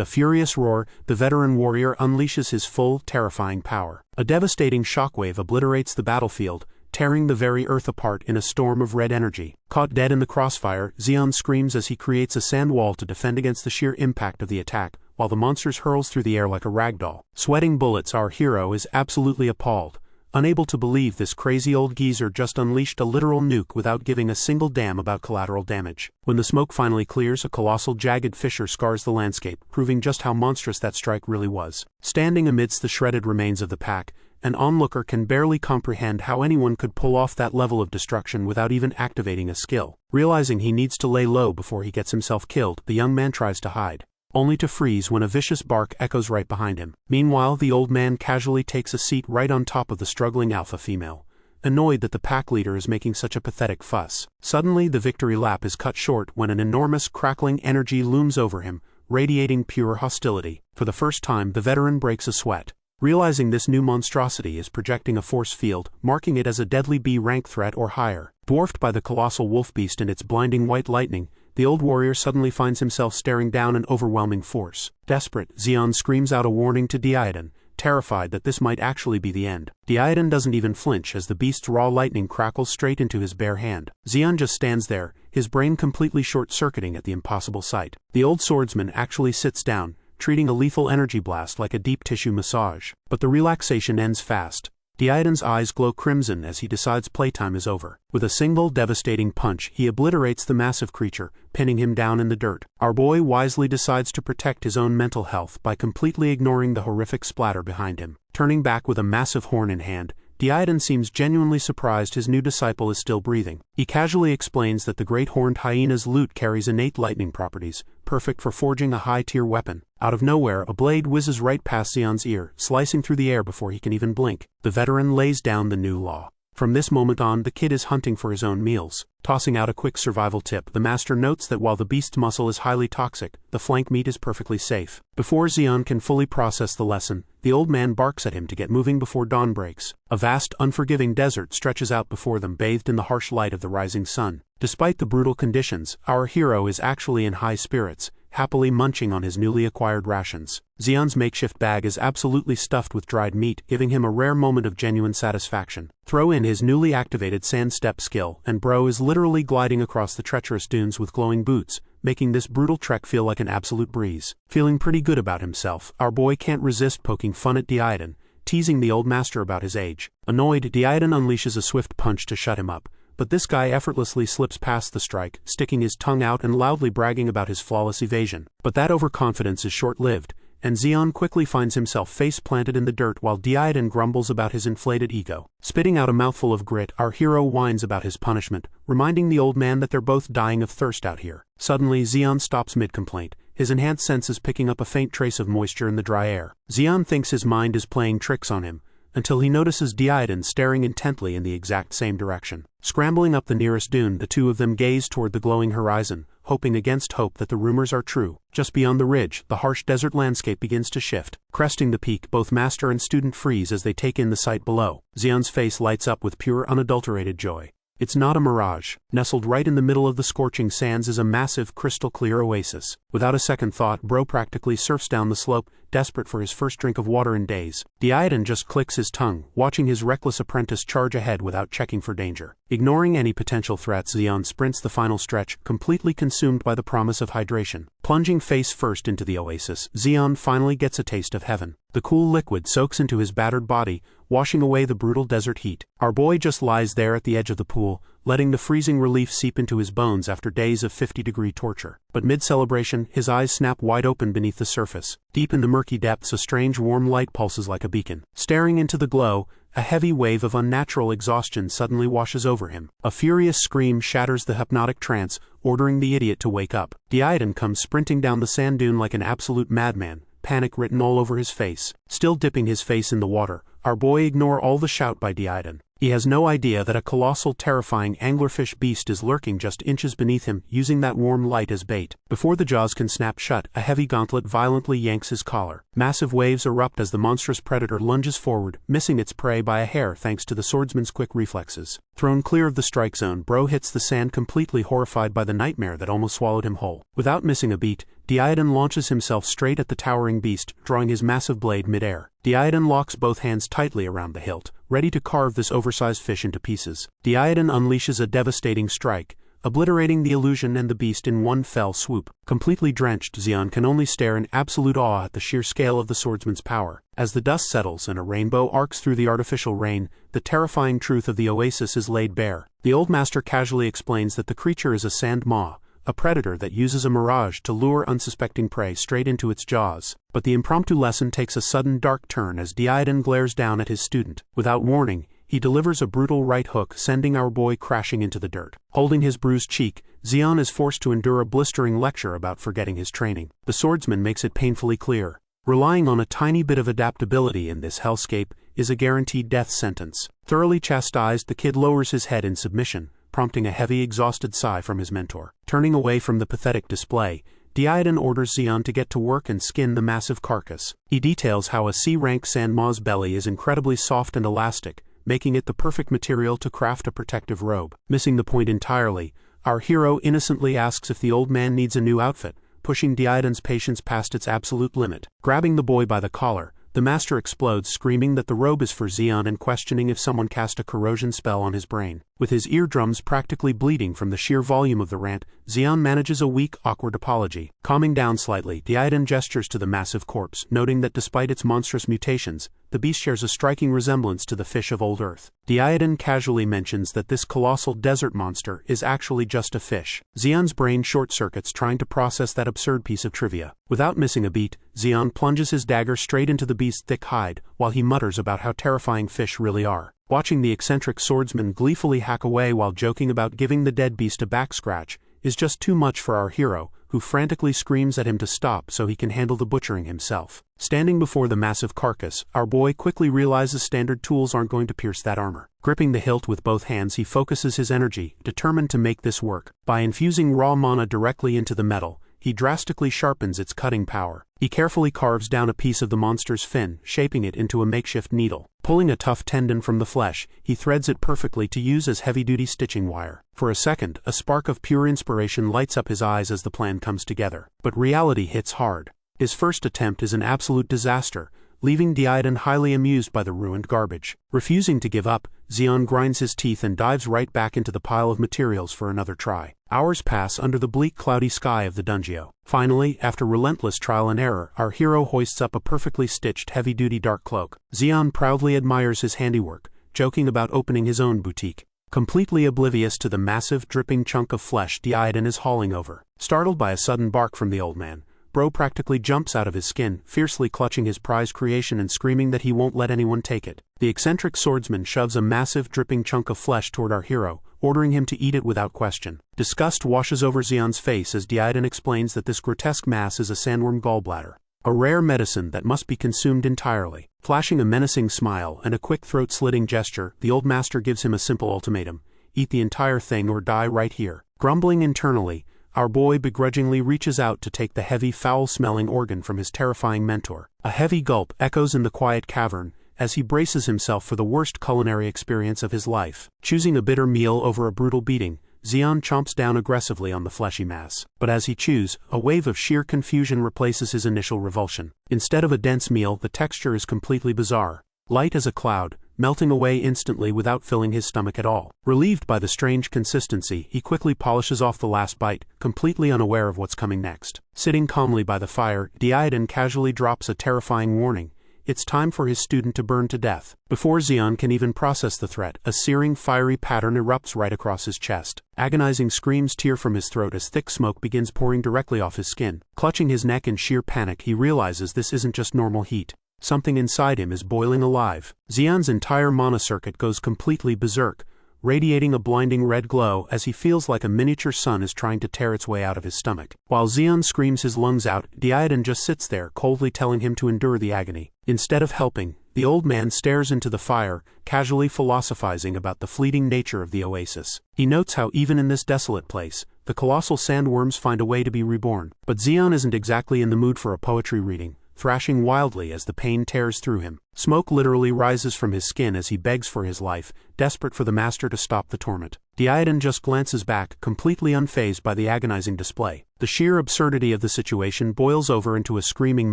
a furious roar, the veteran warrior unleashes his full, terrifying power. A devastating shockwave obliterates the battlefield, tearing the very earth apart in a storm of red energy. Caught dead in the crossfire, Xian screams as he creates a sand wall to defend against the sheer impact of the attack, while the monster hurls through the air like a ragdoll. Sweating bullets, our hero is absolutely appalled, unable to believe this crazy old geezer just unleashed a literal nuke without giving a single damn about collateral damage. When the smoke finally clears, a colossal jagged fissure scars the landscape, proving just how monstrous that strike really was. Standing amidst the shredded remains of the pack, an onlooker can barely comprehend how anyone could pull off that level of destruction without even activating a skill. Realizing he needs to lay low before he gets himself killed, the young man tries to hide, only to freeze when a vicious bark echoes right behind him. Meanwhile, the old man casually takes a seat right on top of the struggling alpha female, annoyed that the pack leader is making such a pathetic fuss. Suddenly, the victory lap is cut short when an enormous crackling energy looms over him, radiating pure hostility. For the first time, the veteran breaks a sweat. Realizing this new monstrosity is projecting a force field, marking it as a deadly B-rank threat or higher. Dwarfed by the colossal wolf beast and its blinding white lightning, the old warrior suddenly finds himself staring down an overwhelming force. Desperate, Xian screams out a warning to Diodan, terrified that this might actually be the end. Diodan doesn't even flinch as the beast's raw lightning crackles straight into his bare hand. Xian just stands there, his brain completely short-circuiting at the impossible sight. The old swordsman actually sits down, treating a lethal energy blast like a deep tissue massage. But the relaxation ends fast. Diodan's eyes glow crimson as he decides playtime is over. With a single devastating punch, he obliterates the massive creature, pinning him down in the dirt. Our boy wisely decides to protect his own mental health by completely ignoring the horrific splatter behind him. Turning back with a massive horn in hand, Diodan seems genuinely surprised his new disciple is still breathing. He casually explains that the great horned hyena's loot carries innate lightning properties, perfect for forging a high-tier weapon. Out of nowhere, a blade whizzes right past Zeon's ear, slicing through the air before he can even blink. The veteran lays down the new law. From this moment on, the kid is hunting for his own meals. Tossing out a quick survival tip, the master notes that while the beast's muscle is highly toxic, the flank meat is perfectly safe. Before Zeon can fully process the lesson, the old man barks at him to get moving before dawn breaks. A vast, unforgiving desert stretches out before them, bathed in the harsh light of the rising sun. Despite the brutal conditions, our hero is actually in high spirits, happily munching on his newly acquired rations. Zeon's makeshift bag is absolutely stuffed with dried meat, giving him a rare moment of genuine satisfaction. Throw in his newly activated sand step skill, and bro is literally gliding across the treacherous dunes with glowing boots, making this brutal trek feel like an absolute breeze. Feeling pretty good about himself, our boy can't resist poking fun at Diodan, teasing the old master about his age. Annoyed, Diodan unleashes a swift punch to shut him up, but this guy effortlessly slips past the strike, sticking his tongue out and loudly bragging about his flawless evasion. But that overconfidence is short-lived, and Zeon quickly finds himself face-planted in the dirt while Diodan grumbles about his inflated ego. Spitting out a mouthful of grit, our hero whines about his punishment, reminding the old man that they're both dying of thirst out here. Suddenly, Zeon stops mid-complaint, his enhanced senses picking up a faint trace of moisture in the dry air. Zeon thinks his mind is playing tricks on him, until he notices Diodan staring intently in the exact same direction. Scrambling up the nearest dune, the two of them gaze toward the glowing horizon, hoping against hope that the rumors are true. Just beyond the ridge, the harsh desert landscape begins to shift. Cresting the peak, both master and student freeze as they take in the sight below. Zeon's face lights up with pure, unadulterated joy. It's not a mirage. Nestled right in the middle of the scorching sands is a massive, crystal-clear oasis. Without a second thought, bro practically surfs down the slope, desperate for his first drink of water in days. Diodan just clicks his tongue, watching his reckless apprentice charge ahead without checking for danger. Ignoring any potential threats, Zeon sprints the final stretch, completely consumed by the promise of hydration. Plunging face first into the oasis, Zeon finally gets a taste of heaven. The cool liquid soaks into his battered body, washing away the brutal desert heat. Our boy just lies there at the edge of the pool, letting the freezing relief seep into his bones after days of 50-degree torture. But mid-celebration, his eyes snap wide open beneath the surface. Deep in the murky depths, a strange warm light pulses like a beacon. Staring into the glow, a heavy wave of unnatural exhaustion suddenly washes over him. A furious scream shatters the hypnotic trance, ordering the idiot to wake up. Diodan comes sprinting down the sand dune like an absolute madman, panic written all over his face. Still dipping his face in the water, our boy ignores all the shout by Diodan. He has no idea that a colossal, terrifying anglerfish beast is lurking just inches beneath him, using that warm light as bait. Before the jaws can snap shut, a heavy gauntlet violently yanks his collar. Massive waves erupt as the monstrous predator lunges forward, missing its prey by a hair thanks to the swordsman's quick reflexes. Thrown clear of the strike zone, bro hits the sand, completely horrified by the nightmare that almost swallowed him whole. Without missing a beat, Diodan launches himself straight at the towering beast, drawing his massive blade midair. Diodan locks both hands tightly around the hilt, ready to carve this oversized fish into pieces. Diodan unleashes a devastating strike, obliterating the illusion and the beast in one fell swoop. Completely drenched, Zeon can only stare in absolute awe at the sheer scale of the swordsman's power. As the dust settles and a rainbow arcs through the artificial rain, the terrifying truth of the oasis is laid bare. The old master casually explains that the creature is a sand maw, a predator that uses a mirage to lure unsuspecting prey straight into its jaws. But the impromptu lesson takes a sudden dark turn as Diodan glares down at his student. Without warning, he delivers a brutal right hook, sending our boy crashing into the dirt. Holding his bruised cheek, Zeon is forced to endure a blistering lecture about forgetting his training. The swordsman makes it painfully clear. Relying on a tiny bit of adaptability in this hellscape is a guaranteed death sentence. Thoroughly chastised, the kid lowers his head in submission, prompting a heavy, exhausted sigh from his mentor. Turning away from the pathetic display, Diodan orders Zeon to get to work and skin the massive carcass. He details how a C-rank sand maw's belly is incredibly soft and elastic, making it the perfect material to craft a protective robe. Missing the point entirely, our hero innocently asks if the old man needs a new outfit, pushing Diodan's patience past its absolute limit. Grabbing the boy by the collar, the master explodes, screaming that the robe is for Zeon and questioning if someone cast a corrosion spell on his brain. With his eardrums practically bleeding from the sheer volume of the rant, Zeon manages a weak, awkward apology. Calming down slightly, Diodan gestures to the massive corpse, noting that despite its monstrous mutations, the beast shares a striking resemblance to the fish of old Earth. Diodan casually mentions that this colossal desert monster is actually just a fish. Zeon's brain short-circuits trying to process that absurd piece of trivia. Without missing a beat, Zeon plunges his dagger straight into the beast's thick hide, while he mutters about how terrifying fish really are. Watching the eccentric swordsman gleefully hack away while joking about giving the dead beast a back scratch is just too much for our hero, who frantically screams at him to stop so he can handle the butchering himself. Standing before the massive carcass, our boy quickly realizes standard tools aren't going to pierce that armor. Gripping the hilt with both hands, he focuses his energy, determined to make this work. By infusing raw mana directly into the metal, he drastically sharpens its cutting power. He carefully carves down a piece of the monster's fin, shaping it into a makeshift needle. Pulling a tough tendon from the flesh, he threads it perfectly to use as heavy-duty stitching wire. For a second, a spark of pure inspiration lights up his eyes as the plan comes together. But reality hits hard. His first attempt is an absolute disaster, leaving Diodan highly amused by the ruined garbage. Refusing to give up, Xion grinds his teeth and dives right back into the pile of materials for another try. Hours pass under the bleak, cloudy sky of the dungeon. Finally, after relentless trial and error, our hero hoists up a perfectly stitched heavy-duty dark cloak. Xion proudly admires his handiwork, joking about opening his own boutique. Completely oblivious to the massive, dripping chunk of flesh Diodan is hauling over. Startled by a sudden bark from the old man, Bro practically jumps out of his skin, fiercely clutching his prize creation and screaming that he won't let anyone take it. The eccentric swordsman shoves a massive, dripping chunk of flesh toward our hero, ordering him to eat it without question. Disgust washes over Xion's face as Diodan explains that this grotesque mass is a sandworm gallbladder, a rare medicine that must be consumed entirely. Flashing a menacing smile and a quick throat-slitting gesture, the old master gives him a simple ultimatum: eat the entire thing or die right here. Grumbling internally, our boy begrudgingly reaches out to take the heavy, foul-smelling organ from his terrifying mentor. A heavy gulp echoes in the quiet cavern as he braces himself for the worst culinary experience of his life. Choosing a bitter meal over a brutal beating, Xion chomps down aggressively on the fleshy mass. But as he chews, a wave of sheer confusion replaces his initial revulsion. Instead of a dense meal, the texture is completely bizarre. Light as a cloud, melting away instantly without filling his stomach at all. Relieved by the strange consistency, he quickly polishes off the last bite, completely unaware of what's coming next. Sitting calmly by the fire, Diodan casually drops a terrifying warning: it's time for his student to burn to death. Before Xion can even process the threat, a searing, fiery pattern erupts right across his chest. Agonizing screams tear from his throat as thick smoke begins pouring directly off his skin. Clutching his neck in sheer panic, he realizes this isn't just normal heat. Something inside him is boiling alive. Xion's entire mana circuit goes completely berserk, radiating a blinding red glow as he feels like a miniature sun is trying to tear its way out of his stomach. While Xion screams his lungs out, Diodan just sits there, coldly telling him to endure the agony. Instead of helping, the old man stares into the fire, casually philosophizing about the fleeting nature of the oasis. He notes how even in this desolate place, the colossal sandworms find a way to be reborn. But Xion isn't exactly in the mood for a poetry reading, thrashing wildly as the pain tears through him. Smoke literally rises from his skin as he begs for his life, desperate for the master to stop the torment. Diodan just glances back, completely unfazed by the agonizing display. The sheer absurdity of the situation boils over into a screaming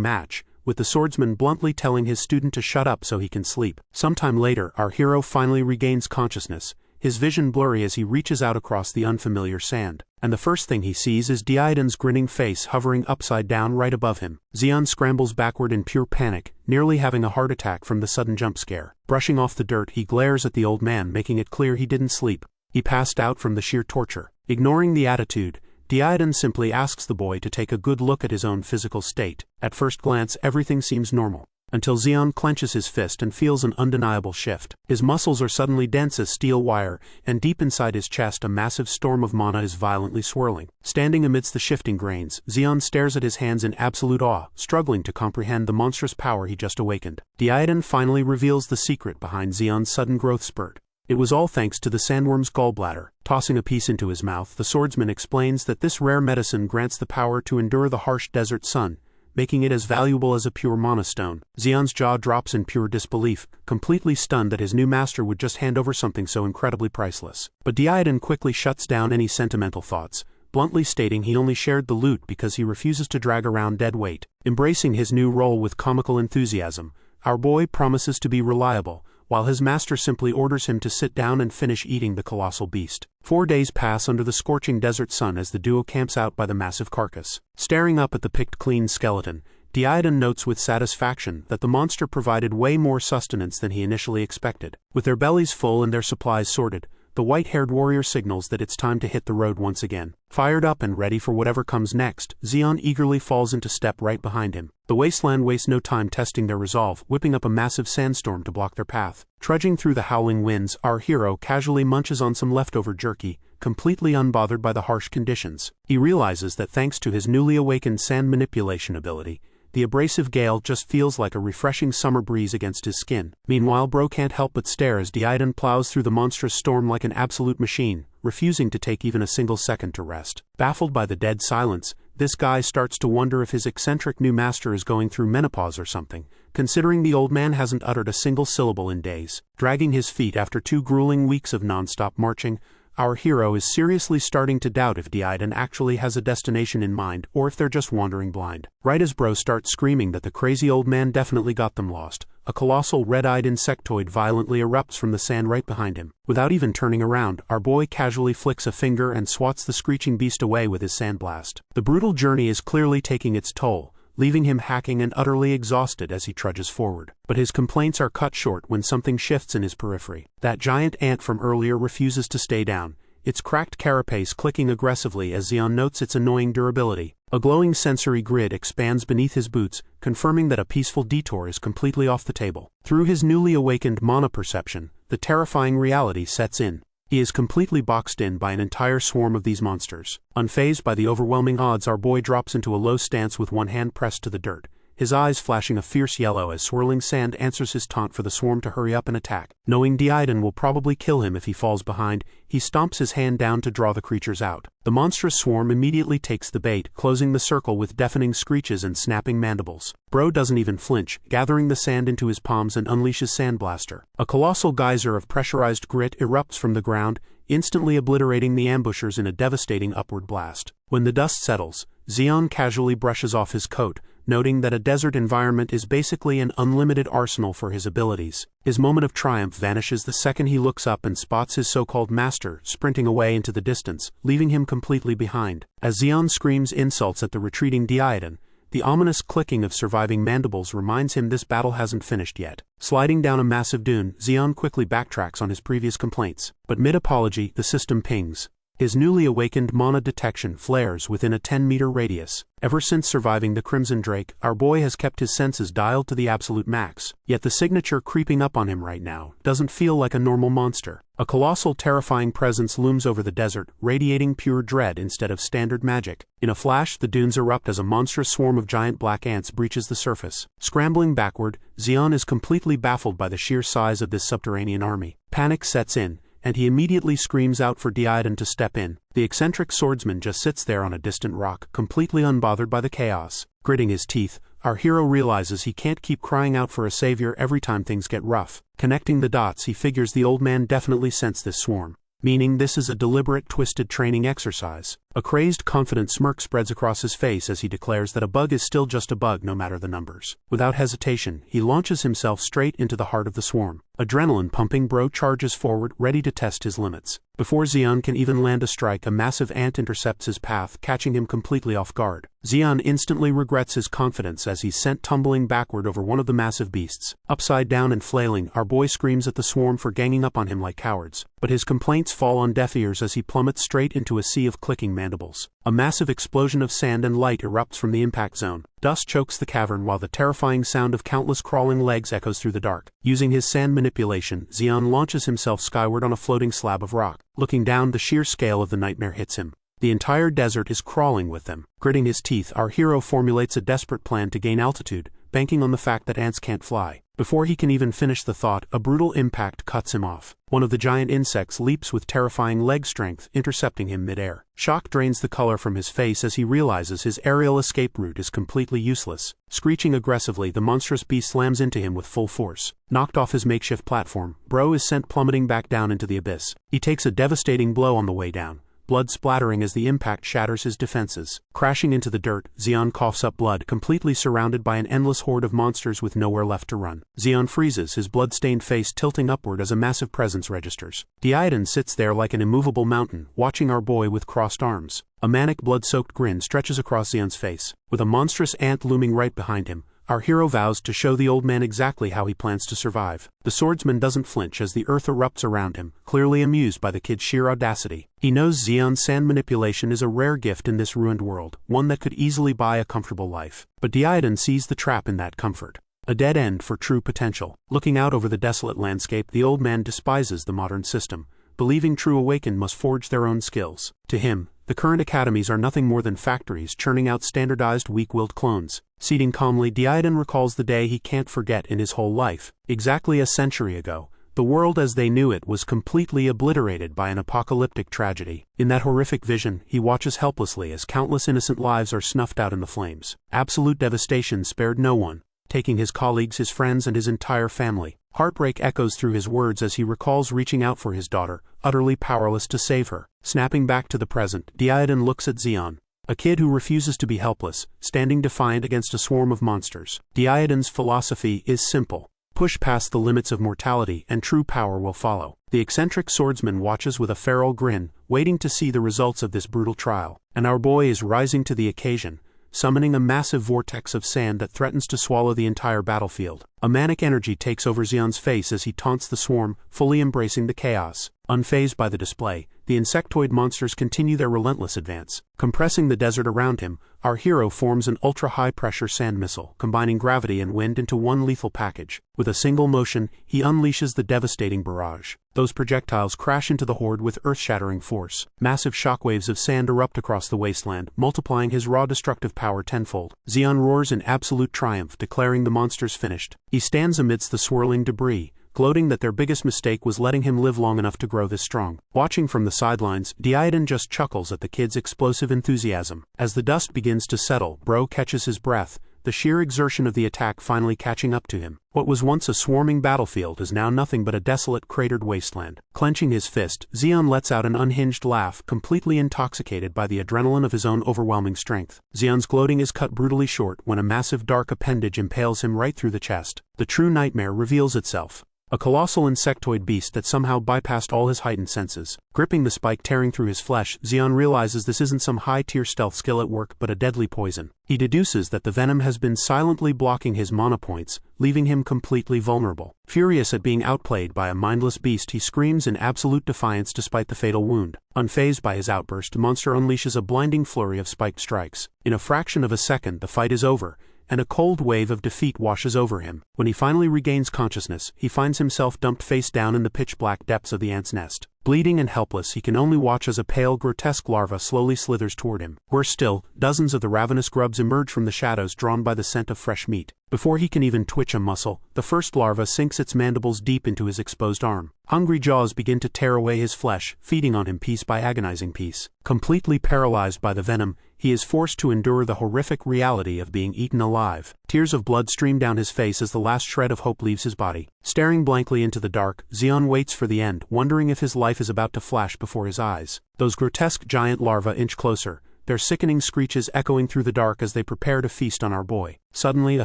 match, with the swordsman bluntly telling his student to shut up so he can sleep. Sometime later, our hero finally regains consciousness, his vision blurry as he reaches out across the unfamiliar sand. And the first thing he sees is Diodan's grinning face hovering upside down right above him. Xion scrambles backward in pure panic, nearly having a heart attack from the sudden jump scare. Brushing off the dirt, he glares at the old man, making it clear he didn't sleep. He passed out from the sheer torture. Ignoring the attitude, Diodan simply asks the boy to take a good look at his own physical state. At first glance, everything seems normal, until Xion clenches his fist and feels an undeniable shift. His muscles are suddenly dense as steel wire, and deep inside his chest a massive storm of mana is violently swirling. Standing amidst the shifting grains, Xion stares at his hands in absolute awe, struggling to comprehend the monstrous power he just awakened. Diodan finally reveals the secret behind Xion's sudden growth spurt. It was all thanks to the sandworm's gallbladder. Tossing a piece into his mouth, the swordsman explains that this rare medicine grants the power to endure the harsh desert sun, making it as valuable as a pure mana stone. Xion's jaw drops in pure disbelief, completely stunned that his new master would just hand over something so incredibly priceless. But Diodan quickly shuts down any sentimental thoughts, bluntly stating he only shared the loot because he refuses to drag around dead weight. Embracing his new role with comical enthusiasm, our boy promises to be reliable, while his master simply orders him to sit down and finish eating the colossal beast. 4 days pass under the scorching desert sun as the duo camps out by the massive carcass. Staring up at the picked clean skeleton, Diodan notes with satisfaction that the monster provided way more sustenance than he initially expected. With their bellies full and their supplies sorted, the white-haired warrior signals that it's time to hit the road once again. Fired up and ready for whatever comes next, Zeon eagerly falls into step right behind him. The wasteland wastes no time testing their resolve, whipping up a massive sandstorm to block their path. Trudging through the howling winds, our hero casually munches on some leftover jerky, completely unbothered by the harsh conditions. He realizes that thanks to his newly awakened sand manipulation ability, the abrasive gale just feels like a refreshing summer breeze against his skin. Meanwhile, Bro can't help but stare as Diodan plows through the monstrous storm like an absolute machine, refusing to take even a single second to rest. Baffled by the dead silence, this guy starts to wonder if his eccentric new master is going through menopause or something, considering the old man hasn't uttered a single syllable in days. Dragging his feet after 2 grueling weeks of non-stop marching, our hero is seriously starting to doubt if Diodan actually has a destination in mind or if they're just wandering blind. Right as Bro starts screaming that the crazy old man definitely got them lost, a colossal red-eyed insectoid violently erupts from the sand right behind him. Without even turning around, our boy casually flicks a finger and swats the screeching beast away with his sandblast. The brutal journey is clearly taking its toll, leaving him hacking and utterly exhausted as he trudges forward. But his complaints are cut short when something shifts in his periphery. That giant ant from earlier refuses to stay down, its cracked carapace clicking aggressively as Zeon notes its annoying durability. A glowing sensory grid expands beneath his boots, confirming that a peaceful detour is completely off the table. Through his newly awakened mana perception, the terrifying reality sets in. He is completely boxed in by an entire swarm of these monsters. Unfazed by the overwhelming odds, our boy drops into a low stance with one hand pressed to the dirt, his eyes flashing a fierce yellow as swirling sand answers his taunt for the swarm to hurry up and attack. Knowing Diodan will probably kill him if he falls behind, he stomps his hand down to draw the creatures out. The monstrous swarm immediately takes the bait, closing the circle with deafening screeches and snapping mandibles. Bro doesn't even flinch, gathering the sand into his palms and unleashes Sandblaster. A colossal geyser of pressurized grit erupts from the ground, instantly obliterating the ambushers in a devastating upward blast. When the dust settles, Zeon casually brushes off his coat, noting that a desert environment is basically an unlimited arsenal for his abilities. His moment of triumph vanishes the second he looks up and spots his so-called master sprinting away into the distance, leaving him completely behind. As Zeon screams insults at the retreating Diodan, the ominous clicking of surviving mandibles reminds him this battle hasn't finished yet. Sliding down a massive dune, Zeon quickly backtracks on his previous complaints. But mid-apology, the system pings. His newly awakened mana detection flares within a 10-meter radius. Ever since surviving the Crimson Drake, our boy has kept his senses dialed to the absolute max. Yet the signature creeping up on him right now doesn't feel like a normal monster. A colossal, terrifying presence looms over the desert, radiating pure dread instead of standard magic. In a flash, the dunes erupt as a monstrous swarm of giant black ants breaches the surface. Scrambling backward, Zeon is completely baffled by the sheer size of this subterranean army. Panic sets in, and he immediately screams out for Diodan to step in. The eccentric swordsman just sits there on a distant rock, completely unbothered by the chaos. Gritting his teeth, our hero realizes he can't keep crying out for a savior every time things get rough. Connecting the dots, he figures the old man definitely sensed this swarm, meaning this is a deliberate, twisted training exercise. A crazed, confident smirk spreads across his face as he declares that a bug is still just a bug no matter the numbers. Without hesitation, he launches himself straight into the heart of the swarm. Adrenaline pumping, Bro charges forward, ready to test his limits. Before Zeon can even land a strike, a massive ant intercepts his path, catching him completely off guard. Zeon instantly regrets his confidence as he's sent tumbling backward over one of the massive beasts. Upside down and flailing, our boy screams at the swarm for ganging up on him like cowards. But his complaints fall on deaf ears as he plummets straight into a sea of clicking mandibles. A massive explosion of sand and light erupts from the impact zone. Dust chokes the cavern while the terrifying sound of countless crawling legs echoes through the dark. Using his sand manipulation, Zeon launches himself skyward on a floating slab of rock. Looking down, the sheer scale of the nightmare hits him. The entire desert is crawling with them. Gritting his teeth, our hero formulates a desperate plan to gain altitude, banking on the fact that ants can't fly. Before he can even finish the thought, a brutal impact cuts him off. One of the giant insects leaps with terrifying leg strength, intercepting him mid-air. Shock drains the color from his face as he realizes his aerial escape route is completely useless. Screeching aggressively, the monstrous beast slams into him with full force. Knocked off his makeshift platform, Bro is sent plummeting back down into the abyss. He takes a devastating blow on the way down, blood splattering as the impact shatters his defenses. Crashing into the dirt, Zeon coughs up blood, completely surrounded by an endless horde of monsters with nowhere left to run. Zeon freezes, his blood-stained face tilting upward as a massive presence registers. Diodan sits there like an immovable mountain, watching our boy with crossed arms. A manic, blood-soaked grin stretches across Zeon's face. With a monstrous ant looming right behind him, Our hero vows to show the old man exactly how he plans to survive. The swordsman doesn't flinch as the earth erupts around him, clearly amused by the kid's sheer audacity. He knows Zeon's sand manipulation is a rare gift in this ruined world, one that could easily buy a comfortable life. But Diodan sees the trap in that comfort. A dead end for true potential. Looking out over the desolate landscape, the old man despises the modern system, believing true awakened must forge their own skills. To him, the current academies are nothing more than factories churning out standardized weak-willed clones. Seating calmly, Diodan recalls the day he can't forget in his whole life. Exactly a century ago, the world as they knew it was completely obliterated by an apocalyptic tragedy. In that horrific vision, he watches helplessly as countless innocent lives are snuffed out in the flames. Absolute devastation spared no one, taking his colleagues, his friends, and his entire family. Heartbreak echoes through his words as he recalls reaching out for his daughter, utterly powerless to save her. Snapping back to the present, Diodan looks at Zeon, a kid who refuses to be helpless, standing defiant against a swarm of monsters. Diodan's philosophy is simple. Push past the limits of mortality and true power will follow. The eccentric swordsman watches with a feral grin, waiting to see the results of this brutal trial. And our boy is rising to the occasion, summoning a massive vortex of sand that threatens to swallow the entire battlefield. A manic energy takes over Zeon's face as he taunts the swarm, fully embracing the chaos. Unfazed by the display, the insectoid monsters continue their relentless advance. Compressing the desert around him, our hero forms an ultra-high-pressure sand missile, combining gravity and wind into one lethal package. With a single motion, he unleashes the devastating barrage. Those projectiles crash into the horde with earth-shattering force. Massive shockwaves of sand erupt across the wasteland, multiplying his raw destructive power tenfold. Zeon roars in absolute triumph, declaring the monsters finished. He stands amidst the swirling debris, gloating that their biggest mistake was letting him live long enough to grow this strong. Watching from the sidelines, Diodan just chuckles at the kid's explosive enthusiasm. As the dust begins to settle, Bro catches his breath, the sheer exertion of the attack finally catching up to him. What was once a swarming battlefield is now nothing but a desolate, cratered wasteland. Clenching his fist, Zeon lets out an unhinged laugh, completely intoxicated by the adrenaline of his own overwhelming strength. Zeon's gloating is cut brutally short when a massive dark appendage impales him right through the chest. The true nightmare reveals itself. A colossal insectoid beast that somehow bypassed all his heightened senses. Gripping the spike tearing through his flesh, Zeon realizes this isn't some high-tier stealth skill at work but a deadly poison. He deduces that the venom has been silently blocking his mana points, leaving him completely vulnerable. Furious at being outplayed by a mindless beast, he screams in absolute defiance despite the fatal wound. Unfazed by his outburst, the monster unleashes a blinding flurry of spiked strikes. In a fraction of a second, the fight is over, and a cold wave of defeat washes over him. When he finally regains consciousness, he finds himself dumped face down in the pitch-black depths of the ant's nest. Bleeding and helpless, he can only watch as a pale, grotesque larva slowly slithers toward him. Worse still, dozens of the ravenous grubs emerge from the shadows, drawn by the scent of fresh meat. Before he can even twitch a muscle, the first larva sinks its mandibles deep into his exposed arm. Hungry jaws begin to tear away his flesh, feeding on him piece by agonizing piece. Completely paralyzed by the venom, he is forced to endure the horrific reality of being eaten alive. Tears of blood stream down his face as the last shred of hope leaves his body. Staring blankly into the dark, Zeon waits for the end, wondering if his life is about to flash before his eyes. Those grotesque giant larvae inch closer, their sickening screeches echoing through the dark as they prepare to feast on our boy. Suddenly, a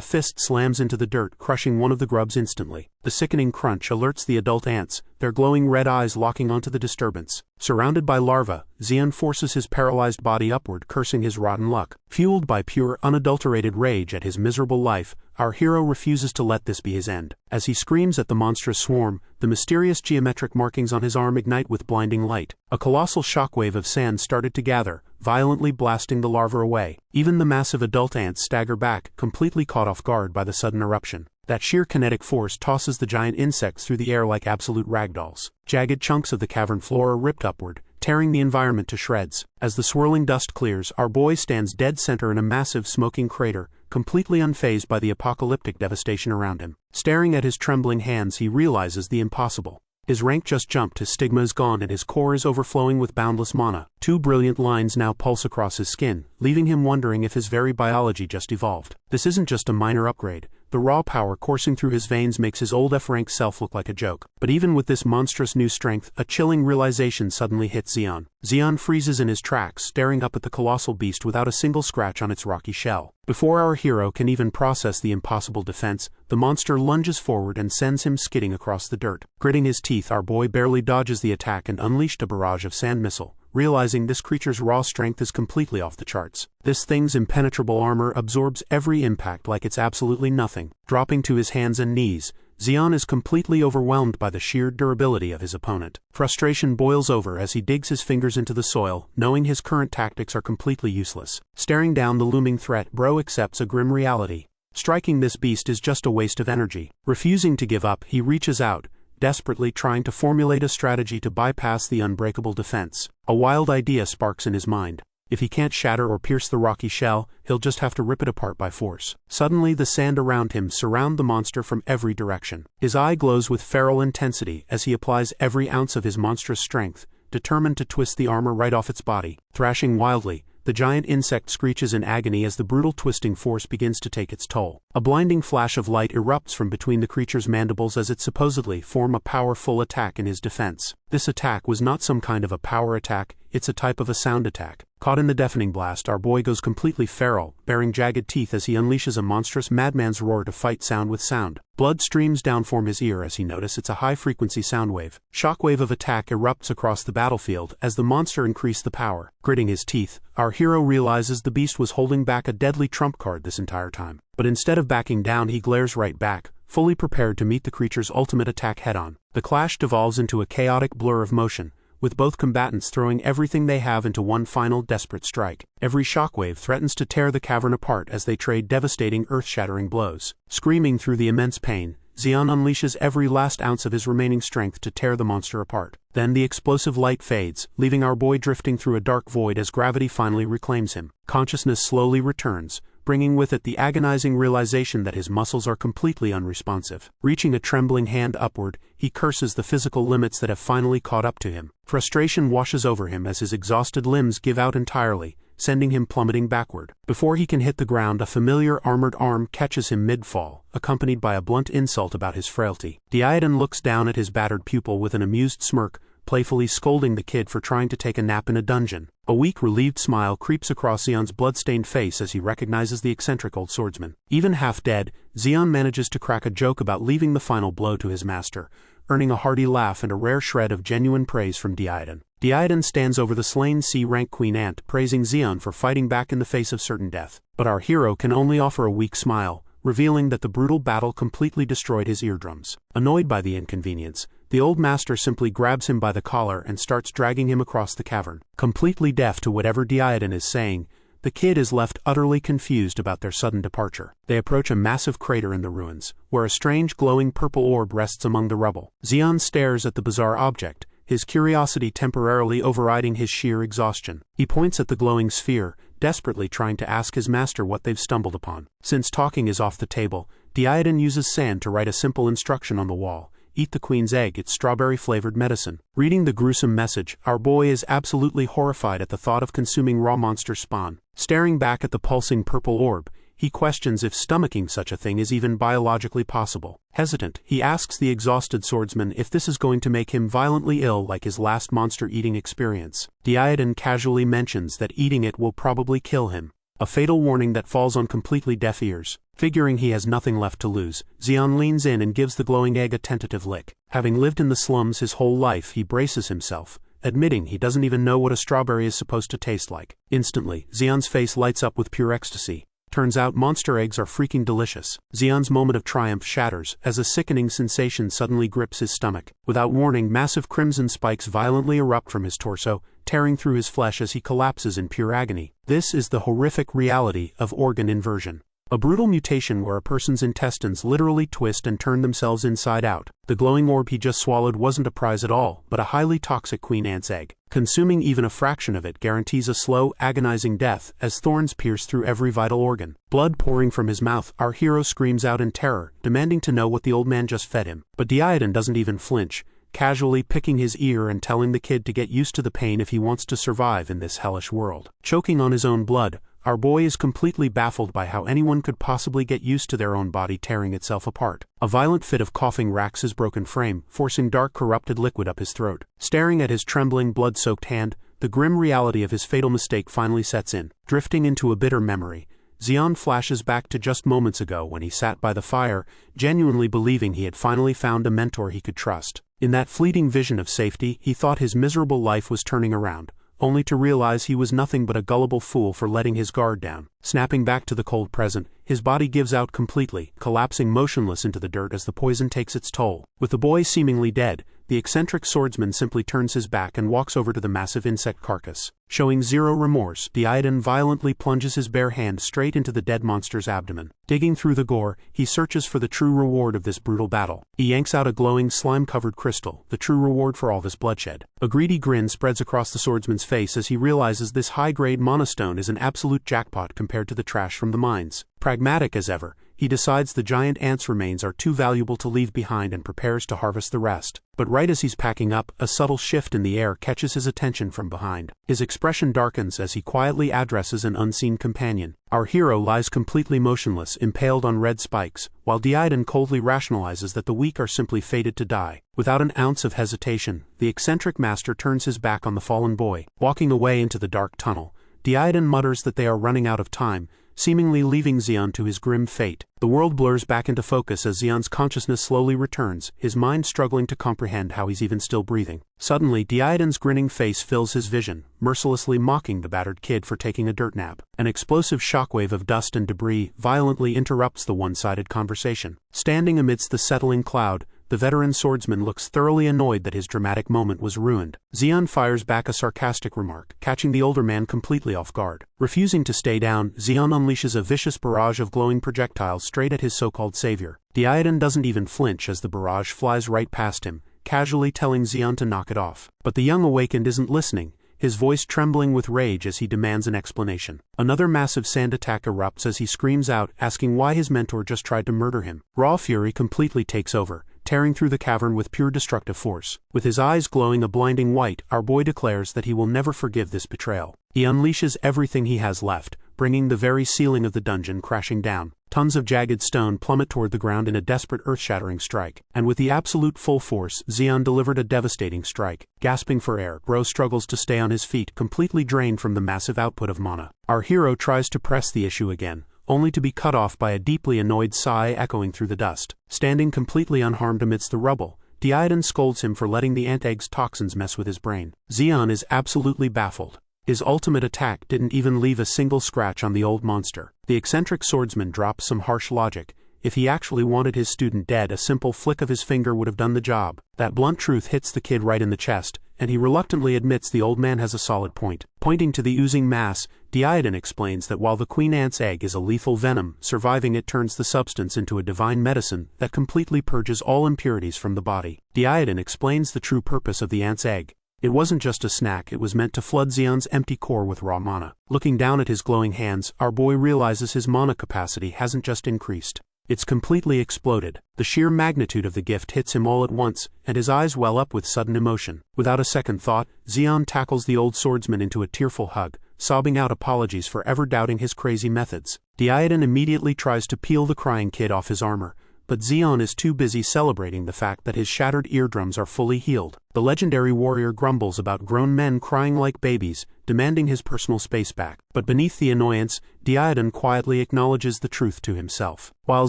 fist slams into the dirt, crushing one of the grubs instantly. The sickening crunch alerts the adult ants, their glowing red eyes locking onto the disturbance. Surrounded by larvae, Zeon forces his paralyzed body upward, cursing his rotten luck. Fueled by pure, unadulterated rage at his miserable life, our hero refuses to let this be his end. As he screams at the monstrous swarm, the mysterious geometric markings on his arm ignite with blinding light. A colossal shockwave of sand started to gather, violently blasting the larva away. Even the massive adult ants stagger back, completely caught off guard by the sudden eruption. That sheer kinetic force tosses the giant insects through the air like absolute ragdolls. Jagged chunks of the cavern floor are ripped upward, tearing the environment to shreds. As the swirling dust clears, our boy stands dead center in a massive smoking crater, completely unfazed by the apocalyptic devastation around him. Staring at his trembling hands, he realizes the impossible. His rank just jumped, his stigma is gone, and his core is overflowing with boundless mana. Two brilliant lines now pulse across his skin, leaving him wondering if his very biology just evolved. This isn't just a minor upgrade. The raw power coursing through his veins makes his old F-rank self look like a joke. But even with this monstrous new strength, a chilling realization suddenly hits Zeon. Zeon freezes in his tracks, staring up at the colossal beast without a single scratch on its rocky shell. Before our hero can even process the impossible defense, the monster lunges forward and sends him skidding across the dirt. Gritting his teeth, our boy barely dodges the attack and unleashed a barrage of sand missile, realizing this creature's raw strength is completely off the charts. This thing's impenetrable armor absorbs every impact like it's absolutely nothing. Dropping to his hands and knees, Xian is completely overwhelmed by the sheer durability of his opponent. Frustration boils over as he digs his fingers into the soil, knowing his current tactics are completely useless. Staring down the looming threat, Bro accepts a grim reality. Striking this beast is just a waste of energy. Refusing to give up, he reaches out, desperately trying to formulate a strategy to bypass the unbreakable defense. A wild idea sparks in his mind. If he can't shatter or pierce the rocky shell, he'll just have to rip it apart by force. Suddenly the sand around him surrounds the monster from every direction. His eye glows with feral intensity as he applies every ounce of his monstrous strength, determined to twist the armor right off its body. Thrashing wildly, the giant insect screeches in agony as the brutal twisting force begins to take its toll. A blinding flash of light erupts from between the creature's mandibles as it supposedly forms a powerful attack in his defense. This attack was not some kind of a power attack, it's a type of a sound attack. Caught in the deafening blast, our boy goes completely feral, baring jagged teeth as he unleashes a monstrous madman's roar to fight sound with sound. Blood streams down from his ear as he notices it's a high-frequency sound wave. Shockwave of attack erupts across the battlefield as the monster increases the power. Gritting his teeth, our hero realizes the beast was holding back a deadly trump card this entire time. But instead of backing down, he glares right back, fully prepared to meet the creature's ultimate attack head-on. The clash devolves into a chaotic blur of motion, with both combatants throwing everything they have into one final desperate strike. Every shockwave threatens to tear the cavern apart as they trade devastating earth-shattering blows. Screaming through the immense pain, Xian unleashes every last ounce of his remaining strength to tear the monster apart. Then the explosive light fades, leaving our boy drifting through a dark void as gravity finally reclaims him. Consciousness slowly returns, bringing with it the agonizing realization that his muscles are completely unresponsive. Reaching a trembling hand upward, he curses the physical limits that have finally caught up to him. Frustration washes over him as his exhausted limbs give out entirely, sending him plummeting backward. Before he can hit the ground, a familiar armored arm catches him mid-fall, accompanied by a blunt insult about his frailty. Diodan looks down at his battered pupil with an amused smirk, playfully scolding the kid for trying to take a nap in a dungeon. A weak, relieved smile creeps across Xian's blood-stained face as he recognizes the eccentric old swordsman. Even half dead, Xian manages to crack a joke about leaving the final blow to his master, earning a hearty laugh and a rare shred of genuine praise from Diodan. Diodan stands over the slain C-rank Queen Ant, praising Xian for fighting back in the face of certain death. But our hero can only offer a weak smile, revealing that the brutal battle completely destroyed his eardrums. Annoyed by the inconvenience, the old master simply grabs him by the collar and starts dragging him across the cavern. Completely deaf to whatever Diodan is saying, the kid is left utterly confused about their sudden departure. They approach a massive crater in the ruins, where a strange glowing purple orb rests among the rubble. Xian stares at the bizarre object, his curiosity temporarily overriding his sheer exhaustion. He points at the glowing sphere, desperately trying to ask his master what they've stumbled upon. Since talking is off the table, Diodan uses sand to write a simple instruction on the wall. Eat the queen's egg, it's strawberry-flavored medicine. Reading the gruesome message, our boy is absolutely horrified at the thought of consuming raw monster spawn. Staring back at the pulsing purple orb, he questions if stomaching such a thing is even biologically possible. Hesitant, he asks the exhausted swordsman if this is going to make him violently ill like his last monster-eating experience. Diodan casually mentions that eating it will probably kill him. A fatal warning that falls on completely deaf ears. Figuring he has nothing left to lose, Xian leans in and gives the glowing egg a tentative lick. Having lived in the slums his whole life, he braces himself, admitting he doesn't even know what a strawberry is supposed to taste like. Instantly, Xian's face lights up with pure ecstasy. Turns out monster eggs are freaking delicious. Xian's moment of triumph shatters as a sickening sensation suddenly grips his stomach. Without warning, massive crimson spikes violently erupt from his torso, tearing through his flesh as he collapses in pure agony. This is the horrific reality of organ inversion. A brutal mutation where a person's intestines literally twist and turn themselves inside out. The glowing orb he just swallowed wasn't a prize at all, but a highly toxic queen ant's egg. Consuming even a fraction of it guarantees a slow, agonizing death as thorns pierce through every vital organ. Blood pouring from his mouth, our hero screams out in terror, demanding to know what the old man just fed him. But Diodan doesn't even flinch, casually picking his ear and telling the kid to get used to the pain if he wants to survive in this hellish world. Choking on his own blood, our boy is completely baffled by how anyone could possibly get used to their own body tearing itself apart. A violent fit of coughing racks his broken frame, forcing dark corrupted liquid up his throat. Staring at his trembling blood-soaked hand, the grim reality of his fatal mistake finally sets in. Drifting into a bitter memory, Xian flashes back to just moments ago when he sat by the fire, genuinely believing he had finally found a mentor he could trust. In that fleeting vision of safety, he thought his miserable life was turning around, only to realize he was nothing but a gullible fool for letting his guard down. Snapping back to the cold present, his body gives out completely, collapsing motionless into the dirt as the poison takes its toll. With the boy seemingly dead, the eccentric swordsman simply turns his back and walks over to the massive insect carcass. Showing zero remorse, Diodan violently plunges his bare hand straight into the dead monster's abdomen. Digging through the gore, he searches for the true reward of this brutal battle. He yanks out a glowing, slime-covered crystal, the true reward for all this bloodshed. A greedy grin spreads across the swordsman's face as he realizes this high-grade monostone is an absolute jackpot compared to the trash from the mines. Pragmatic as ever, he decides the giant ant's remains are too valuable to leave behind and prepares to harvest the rest. But right as he's packing up, a subtle shift in the air catches his attention from behind. His expression darkens as he quietly addresses an unseen companion. Our hero lies completely motionless, impaled on red spikes, while Diodan coldly rationalizes that the weak are simply fated to die. Without an ounce of hesitation, the eccentric master turns his back on the fallen boy. Walking away into the dark tunnel, Diodan mutters that they are running out of time, seemingly leaving Xion to his grim fate. The world blurs back into focus as Xion's consciousness slowly returns, his mind struggling to comprehend how he's even still breathing. Suddenly, Diodan's grinning face fills his vision, mercilessly mocking the battered kid for taking a dirt nap. An explosive shockwave of dust and debris violently interrupts the one-sided conversation. Standing amidst the settling cloud, the veteran swordsman looks thoroughly annoyed that his dramatic moment was ruined. Xion fires back a sarcastic remark, catching the older man completely off guard. Refusing to stay down, Xion unleashes a vicious barrage of glowing projectiles straight at his so-called savior. Diodan doesn't even flinch as the barrage flies right past him, casually telling Xion to knock it off. But the young awakened isn't listening, his voice trembling with rage as he demands an explanation. Another massive sand attack erupts as he screams out, asking why his mentor just tried to murder him. Raw fury completely takes over, tearing through the cavern with pure destructive force. With his eyes glowing a blinding white, our boy declares that he will never forgive this betrayal. He unleashes everything he has left, bringing the very ceiling of the dungeon crashing down. Tons of jagged stone plummet toward the ground in a desperate earth-shattering strike. And with the absolute full force, Xion delivered a devastating strike. Gasping for air, Bro struggles to stay on his feet, completely drained from the massive output of mana. Our hero tries to press the issue again, only to be cut off by a deeply annoyed sigh echoing through the dust. Standing completely unharmed amidst the rubble, Diodan scolds him for letting the ant egg's toxins mess with his brain. Xion is absolutely baffled. His ultimate attack didn't even leave a single scratch on the old monster. The eccentric swordsman drops some harsh logic. If he actually wanted his student dead, a simple flick of his finger would have done the job. That blunt truth hits the kid right in the chest, and he reluctantly admits the old man has a solid point. Pointing to the oozing mass, Diodan explains that while the queen ant's egg is a lethal venom, surviving it turns the substance into a divine medicine that completely purges all impurities from the body. Diodan explains the true purpose of the ant's egg. It wasn't just a snack, it was meant to flood Xion's empty core with raw mana. Looking down at his glowing hands, our boy realizes his mana capacity hasn't just increased. It's completely exploded. The sheer magnitude of the gift hits him all at once, and his eyes well up with sudden emotion. Without a second thought, Xion tackles the old swordsman into a tearful hug, sobbing out apologies for ever doubting his crazy methods. Diodan immediately tries to peel the crying kid off his armor, but Xion is too busy celebrating the fact that his shattered eardrums are fully healed. The legendary warrior grumbles about grown men crying like babies, demanding his personal space back. But beneath the annoyance, Diodan quietly acknowledges the truth to himself. While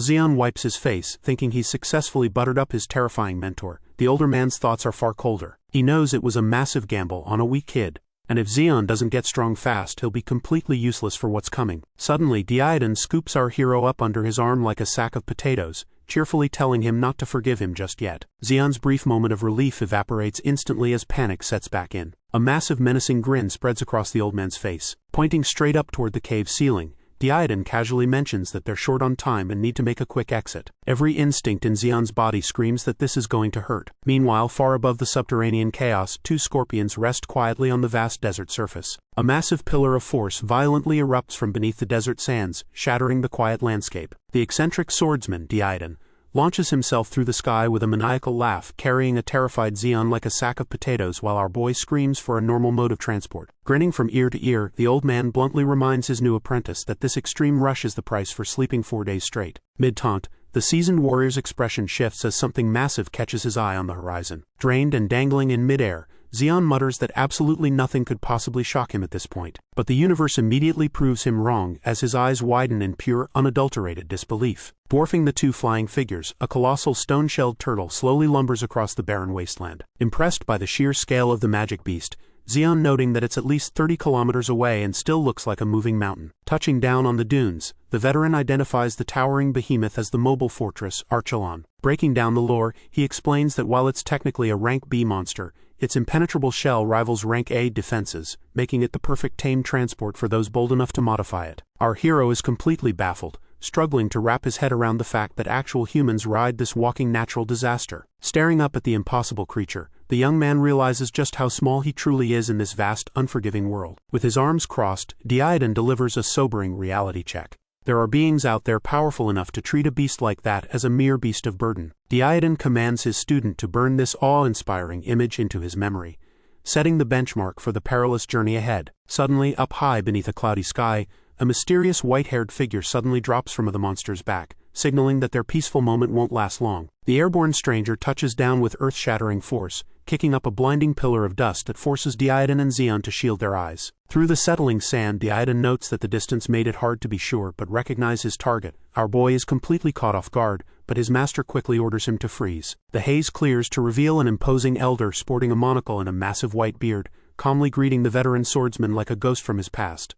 Xion wipes his face, thinking he's successfully buttered up his terrifying mentor, the older man's thoughts are far colder. He knows it was a massive gamble on a weak kid, and if Xion doesn't get strong fast, he'll be completely useless for what's coming. Suddenly, Diodan scoops our hero up under his arm like a sack of potatoes, cheerfully telling him not to forgive him just yet. Xion's brief moment of relief evaporates instantly as panic sets back in. A massive menacing grin spreads across the old man's face. Pointing straight up toward the cave ceiling, Diodan casually mentions that they're short on time and need to make a quick exit. Every instinct in Xion's body screams that this is going to hurt. Meanwhile, far above the subterranean chaos, two scorpions rest quietly on the vast desert surface. A massive pillar of force violently erupts from beneath the desert sands, shattering the quiet landscape. The eccentric swordsman, Diodan, launches himself through the sky with a maniacal laugh, carrying a terrified Xion like a sack of potatoes while our boy screams for a normal mode of transport. Grinning from ear to ear, the old man bluntly reminds his new apprentice that this extreme rush is the price for sleeping 4 days straight. Mid-taunt, the seasoned warrior's expression shifts as something massive catches his eye on the horizon. Drained and dangling in mid-air, Xion mutters that absolutely nothing could possibly shock him at this point. But the universe immediately proves him wrong as his eyes widen in pure, unadulterated disbelief. Dwarfing the two flying figures, a colossal stone-shelled turtle slowly lumbers across the barren wasteland. Impressed by the sheer scale of the magic beast, Zeon noting that it's at least 30 kilometers away and still looks like a moving mountain. Touching down on the dunes, the veteran identifies the towering behemoth as the mobile fortress, Archelon. Breaking down the lore, he explains that while it's technically a rank B monster, its impenetrable shell rivals rank A defenses, making it the perfect tame transport for those bold enough to modify it. Our hero is completely baffled, struggling to wrap his head around the fact that actual humans ride this walking natural disaster. Staring up at the impossible creature, the young man realizes just how small he truly is in this vast, unforgiving world. With his arms crossed, Diodan delivers a sobering reality check. There are beings out there powerful enough to treat a beast like that as a mere beast of burden. Diodan commands his student to burn this awe-inspiring image into his memory, setting the benchmark for the perilous journey ahead. Suddenly, up high beneath a cloudy sky, a mysterious white-haired figure suddenly drops from the monster's back, signaling that their peaceful moment won't last long. The airborne stranger touches down with earth-shattering force, kicking up a blinding pillar of dust that forces Diodan and Zeon to shield their eyes. Through the settling sand, Diodan notes that the distance made it hard to be sure but recognize his target. Our boy is completely caught off guard, but his master quickly orders him to freeze. The haze clears to reveal an imposing elder sporting a monocle and a massive white beard, calmly greeting the veteran swordsman like a ghost from his past.